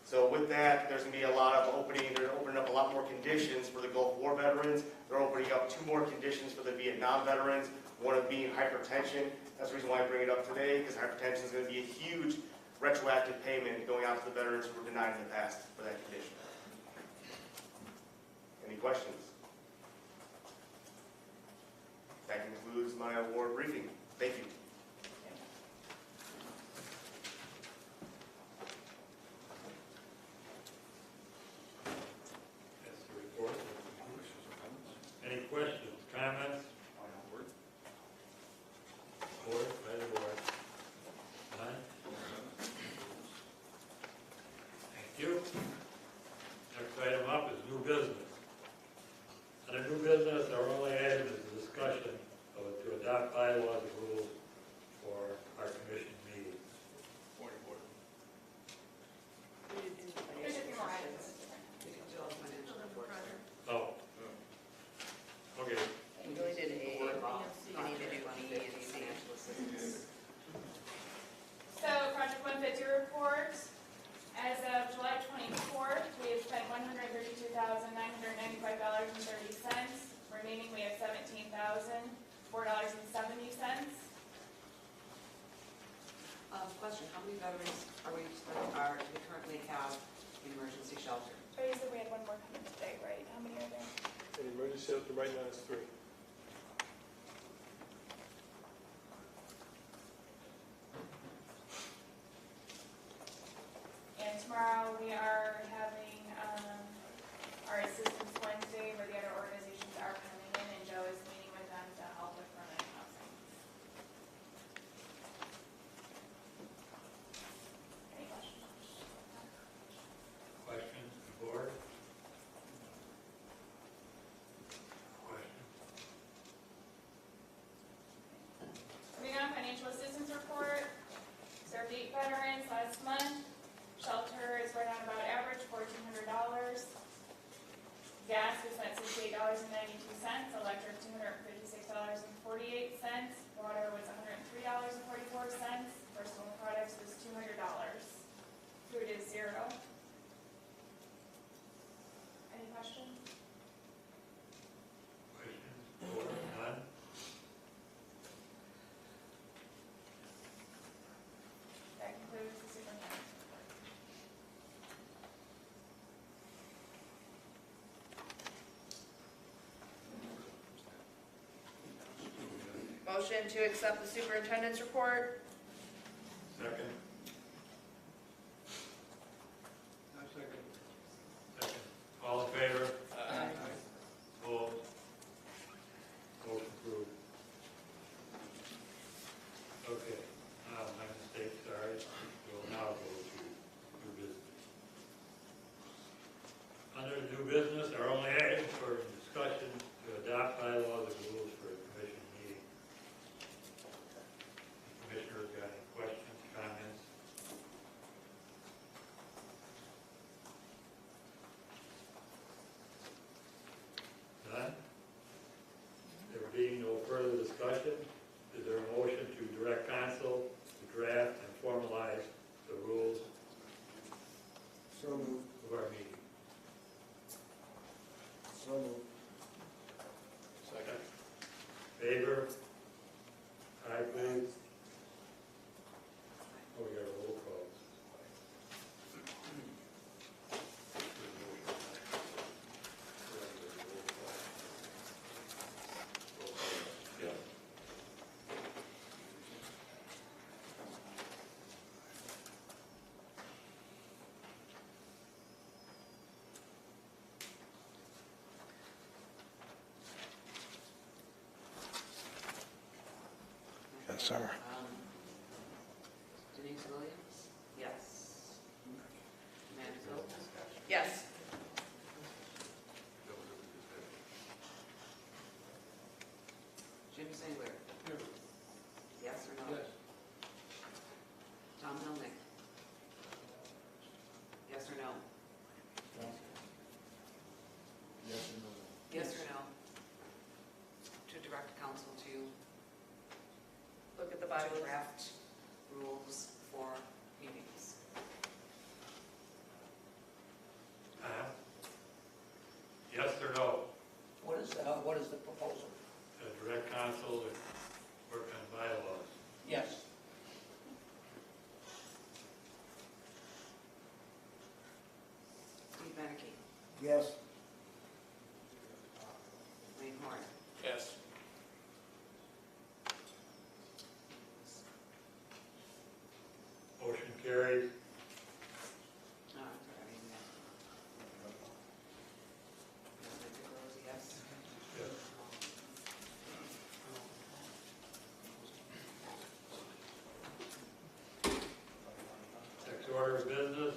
So with that, there's going to be a lot of they're opening up a lot more conditions for the Gulf War veterans. They're opening up 2 more conditions for the Vietnam veterans, one of being hypertension. That's the reason why I bring it up today, because hypertension is going to be a huge retroactive payment going out to the veterans who were denied in the past for that condition. Any questions? That concludes my award briefing. Thank you. That's the report. Any questions, comments? Board, by the board. None? Thank you. Next item up is new business. Under new business, our only item is the discussion of to adopt bylaws and rules for our commission meetings. There's a few more items. Oh. Okay. We really did A, you need to do B and C. So, Project 150 report. As of July 24th, we have spent $132,995.30. Remaining, we have $17,004.70. Question, how many veterans do we currently have in emergency shelter? Oh, you said we had one more coming today, right? How many are there? In emergency shelter right now is 3. And tomorrow we are having our Assistance Wednesday, where the other organizations are coming in, and Joe is meeting with them to help with permanent housing. Any questions? Questions, board? Questions? Moving on, financial assistance report. Served 8 veterans last month. Shelter is right on about average, $1,400. Gas, we spent $68.92. Electric, $256.48. Water was $103.44. Personal products was $200. Food is $0. Any questions? Questions, board? None? That concludes the superintendent's report. Motion to accept the superintendent's report. Second? Second. All in favor? Opposed? Motion approved. Okay, my mistake, sorry. We'll now go to new business. Under new business, our only item for discussion to adopt bylaws and rules for a commission meeting. Commissioners got any questions, comments? None? There being no further discussion, is there a motion to direct council to draft and formalize the rules So moved. of our meeting? So moved. Second. Favor? Aye, please. Oh, we got a roll call. Yeah. Yes, sir. Denise Williams? Yes. Amanda Phillips? Yes. Jim Singler? Yes or no? Yes. how to draft rules for meetings. Yes or no? What is the proposal? Direct counsel to work on bylaws. Yes. Steve Beneke, Yes. Wayne Horn, Yes. Motion carries. Yes. Yes. Next order of business,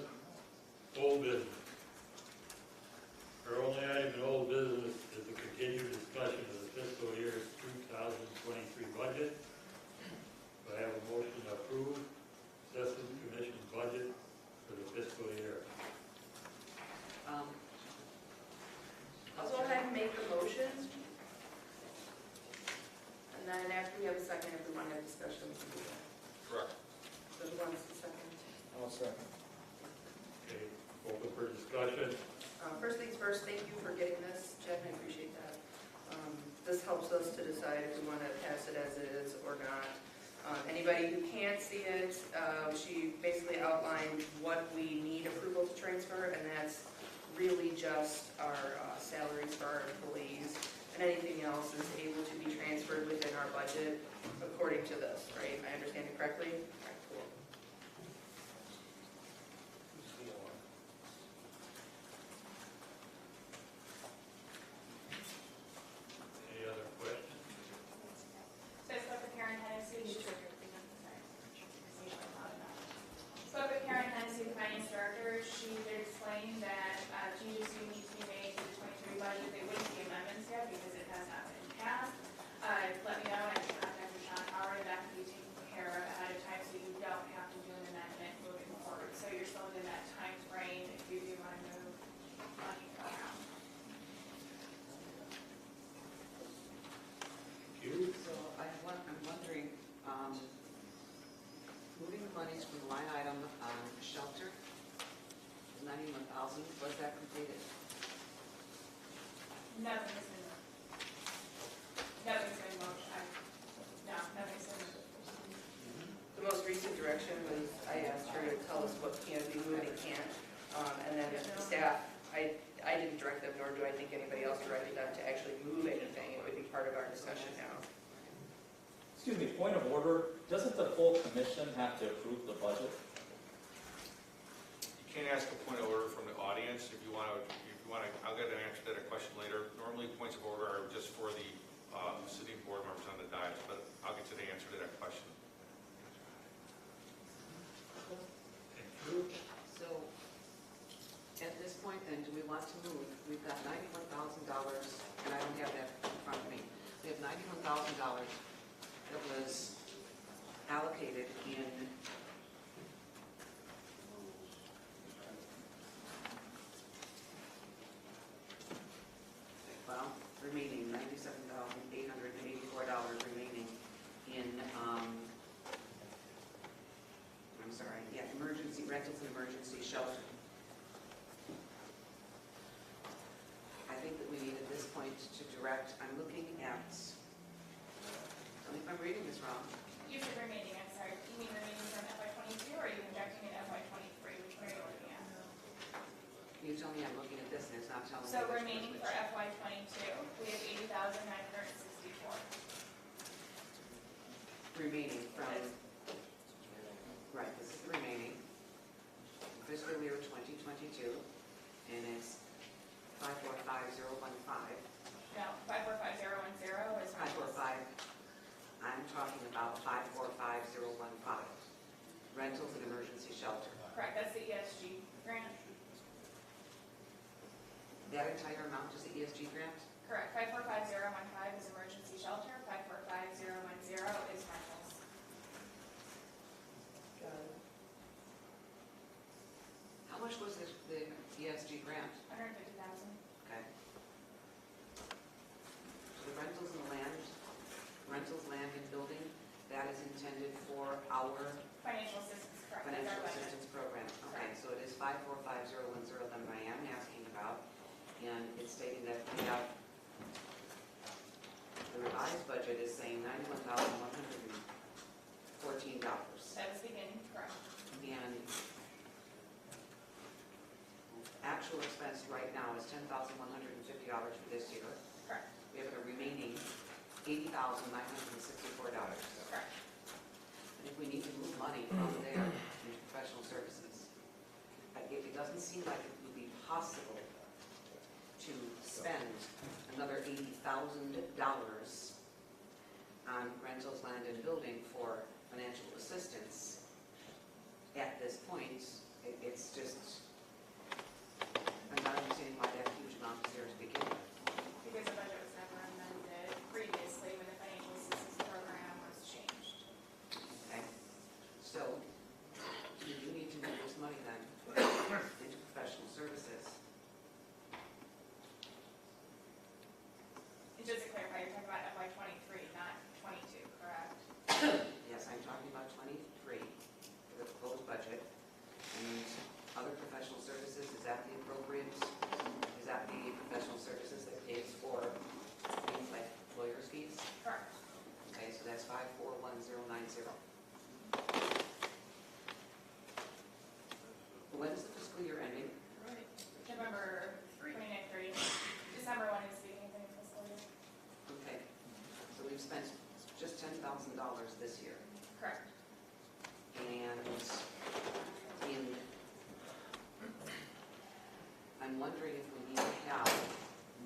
old business. Our only item in old business is the continued discussion of the fiscal year 2023 budget. Do I have a motion to approve Assessment Commission budget for the fiscal year? I'll go ahead and make the motion. And then after we have a second, if we want to have discussion, we can do that. Correct. So who wants the second? I'll second. Okay, open for discussion. First things first, thank you for getting this, Jen, I appreciate that. This helps us to decide if we want to pass it as is or not. Anybody who can't see it, she basically outlined what we need approval to transfer, and that's really just our salaries for our employees, and anything else is able to be transferred within our budget according to this, right? I understand it correctly? All right, cool. Any other questions? So I spoke with Karen Hennessy. Spoke with Karen Hennessy, the finance director. She did explain that changes do need to be made to the 23 budget. They wouldn't be amendments yet because it has not been passed. Let me know, and I can contact Sean Howard, and that can be taken care of ahead of time, so you don't have to do an amendment moving forward. So you're still in that time frame if you do want to move money around. Thank you. So I'm wondering, moving the monies from the line item on shelter, 91,000, was that completed? Nothing's been motion. No, nothing's been moved. The most recent direction was, I asked her to tell us what can be moved and can't, and then the staff, I didn't direct them, nor do I think anybody else directed them to actually move anything. It would be part of our discussion now. Excuse me, point of order, doesn't the full commission have to approve the budget? You can't ask a point of order from the audience. If you want to, I'll get an answer to that question later. Normally, points of order are just for the sitting board members on the dais, but I'll get you the answer to that question. Thank you. So, at this point then, do we want to move? We've got $91,000, and I don't have that in front of me. We have $91,000 that was allocated in remaining $97,884 remaining in, I'm sorry, yeah, emergency rentals and emergency shelter. I think that we need at this point to direct, I'm looking at, tell me if I'm reading this wrong. You said remaining, I'm sorry. You mean remaining from FY '22, or are you projecting in FY '23? Which one are you looking at? You tell me I'm looking at this and it's not telling me. So which remaining one's for which. FY '22, we have 80,964. Remaining from, right, this is the remaining, fiscal year 2022, and it's 545015. No, 545010 is. 545, I'm talking about 545015, rentals and emergency shelter. Correct, that's the ESG grant. That entire amount is the ESG grant? Correct, 545015 is emergency shelter, 545010 is rentals. How much was the ESG grant? 150,000. Okay. So the rentals and land and building, that that is intended for our Financial assistance, correct. That's financial our budget. assistance program. Okay, so it is 545010 that I am asking about, and it's stating that we have, the revised budget is saying $91,114. That was beginning, correct. And actual expense right now is $10,150 for this year. Correct. We have a remaining $80,964. Correct. And if we need to move money from there into professional services, it doesn't seem like it would be possible to spend another $80,000 on rentals, land, and building for financial assistance. At this point, it's just, I'm not understanding why that huge amount is there to begin with. Because the budget was never amended previously when the financial assistance program was changed. Okay? So, you do need to move this money then into professional services. And just to clarify, you're talking about FY '23, not '22, correct? Yes, I'm talking about 23 for the proposed budget. And other professional services, is that the appropriate, is that the professional services that pays for things like lawyer's fees? Correct. Okay, so that's 541090. When is the fiscal year ending? November 29th, 30th. December 1 is the beginning of the fiscal year. Okay, so we've spent just $10,000 this year. Correct. And I'm wondering if we need to have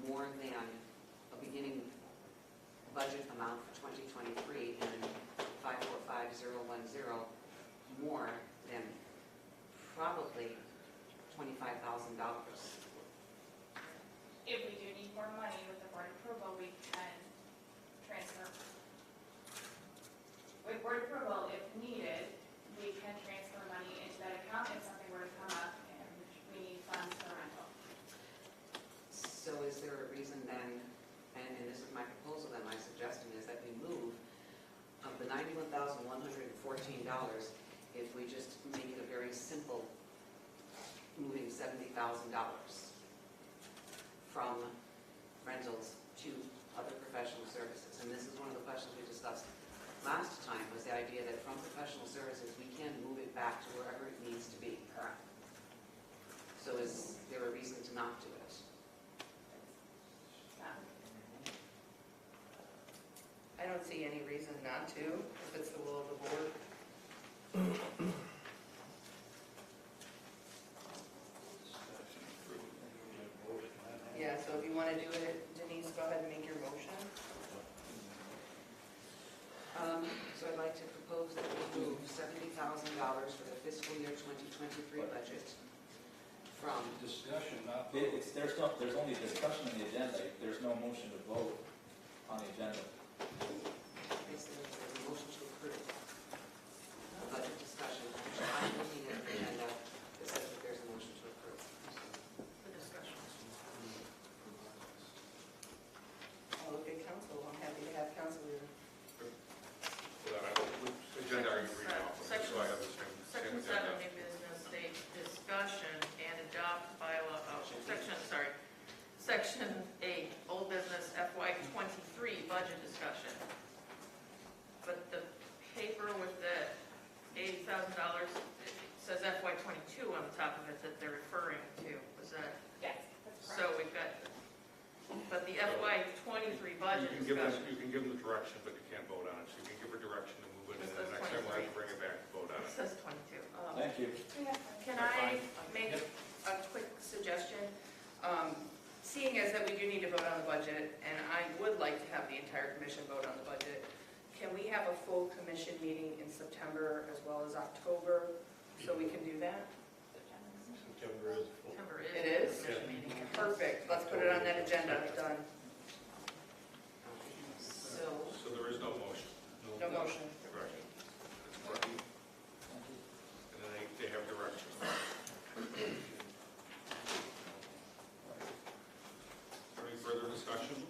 more than a beginning budget amount for 2023 and 545010, more than probably $25,000. If we do need more money with the board approval, we can transfer. With board approval, if needed, we can transfer money into that account if something were to come up and we need funds for rental. So is there a reason then, and this is my proposal then, my suggestion is that we move of the $91,114, if we just make it a very simple, moving $70,000 from rentals to other professional services. And this is one of the questions we discussed last time, was the idea that from professional services, we can move it back to wherever it needs to be. Correct. So is there a reason to not do it? I don't see any reason not to, if it's the will of the board. Yeah, so if you want to do it, Denise, go ahead and make your motion. So I'd like to propose that we move $70,000 for the fiscal year 2023 budget from, Discussion, not vote. There's only discussion on the agenda. There's no motion to vote on the agenda. basically, there's a motion to approve budget discussion. I'm looking at the agenda, it says that there's a motion to approve. For discussion. I'll look at council, I'm happy to have council here. Agenda are you reading off of? Section- So I have the same Section agenda. 7, new business, state discussion and adopt bylaw, Section 8, old business FY '23 budget discussion. But the paper with the $80,000 says FY '22 on the top of it that they're referring to, was that? Yes, that's correct. So we've got, but the FY '23 budget You can discussion. give them the direction, but you can't vote on it. So you can give her direction to move it, and then the next time we'll have to bring it back to vote on It it. says 22. Thank you. Can I make a quick suggestion? Seeing as that we do need to vote on the budget, and I would like to have the entire commission vote on the budget, can we have a full commission meeting in September as well as October, so we can do that? September is full. September is. It is? Perfect, let's put it on that agenda, done. So, So there is no motion. No motion. Right. It's working. And then they have direction. Any further discussion?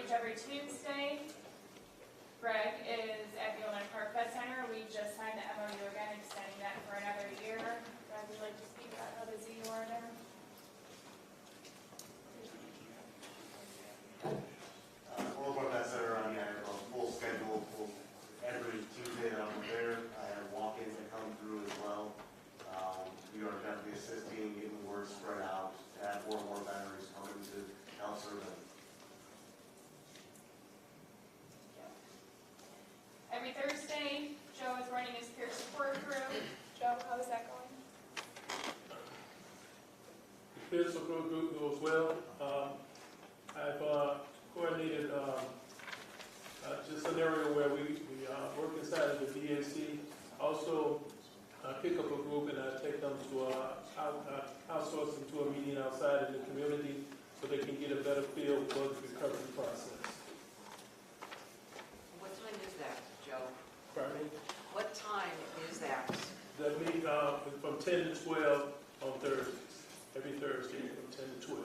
outreach every Tuesday. Greg is at the Olin Park Pet Center. We just signed the MOU again, extending that for another year. Greg, would you like to speak about how busy you are there? Olin Pet Center, I have a full schedule, every Tuesday that I'm there. I have walk-ins that come through as well. We are definitely assisting, getting the word spread out, to have more and more veterans coming to help serve them. Every Thursday, Joe is running his peer support group. Joe, how is that going? The peer support group goes well. I've coordinated just an area where we work inside of the DAC. Also, pick up a group and I take them to outsource them to a meeting outside in the community so they can get a better feel for the recovery process. What time is that, Joe? Pardon me? What time is that? That meet from 10 to 12 on Thursdays. Every Thursday from 10 to 12.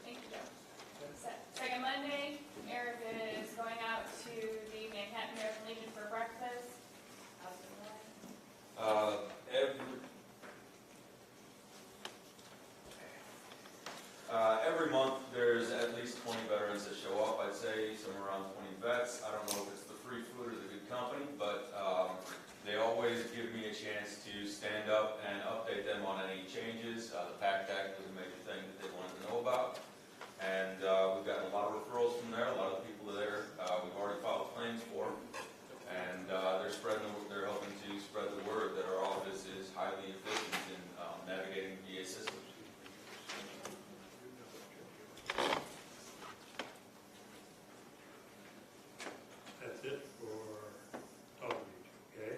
Thank you, Joe. Second Monday, Eric is going out to the Manhattan American Legion for breakfast. How's it going? Every month, there's at least 20 veterans that show up. I'd say somewhere around 20 vets. I don't know if it's the free food or the good company, but they always give me a chance to stand up and update them on any changes. The PACT Act was a major thing that they wanted to know about. And we've gotten a lot of referrals from there. A lot of the people there we've already filed claims for. And they're helping to spread the word that our office is highly efficient in navigating the VA system. That's it for outreach, okay?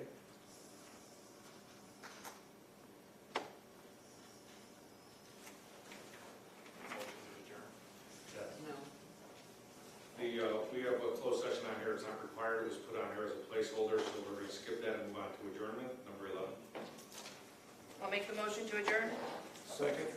Yes. No. We have a closed session on here, it's not required, it was put on here as a placeholder, so we're going to skip that and move on to adjournment, number 11. I'll make the motion to adjourn. Second.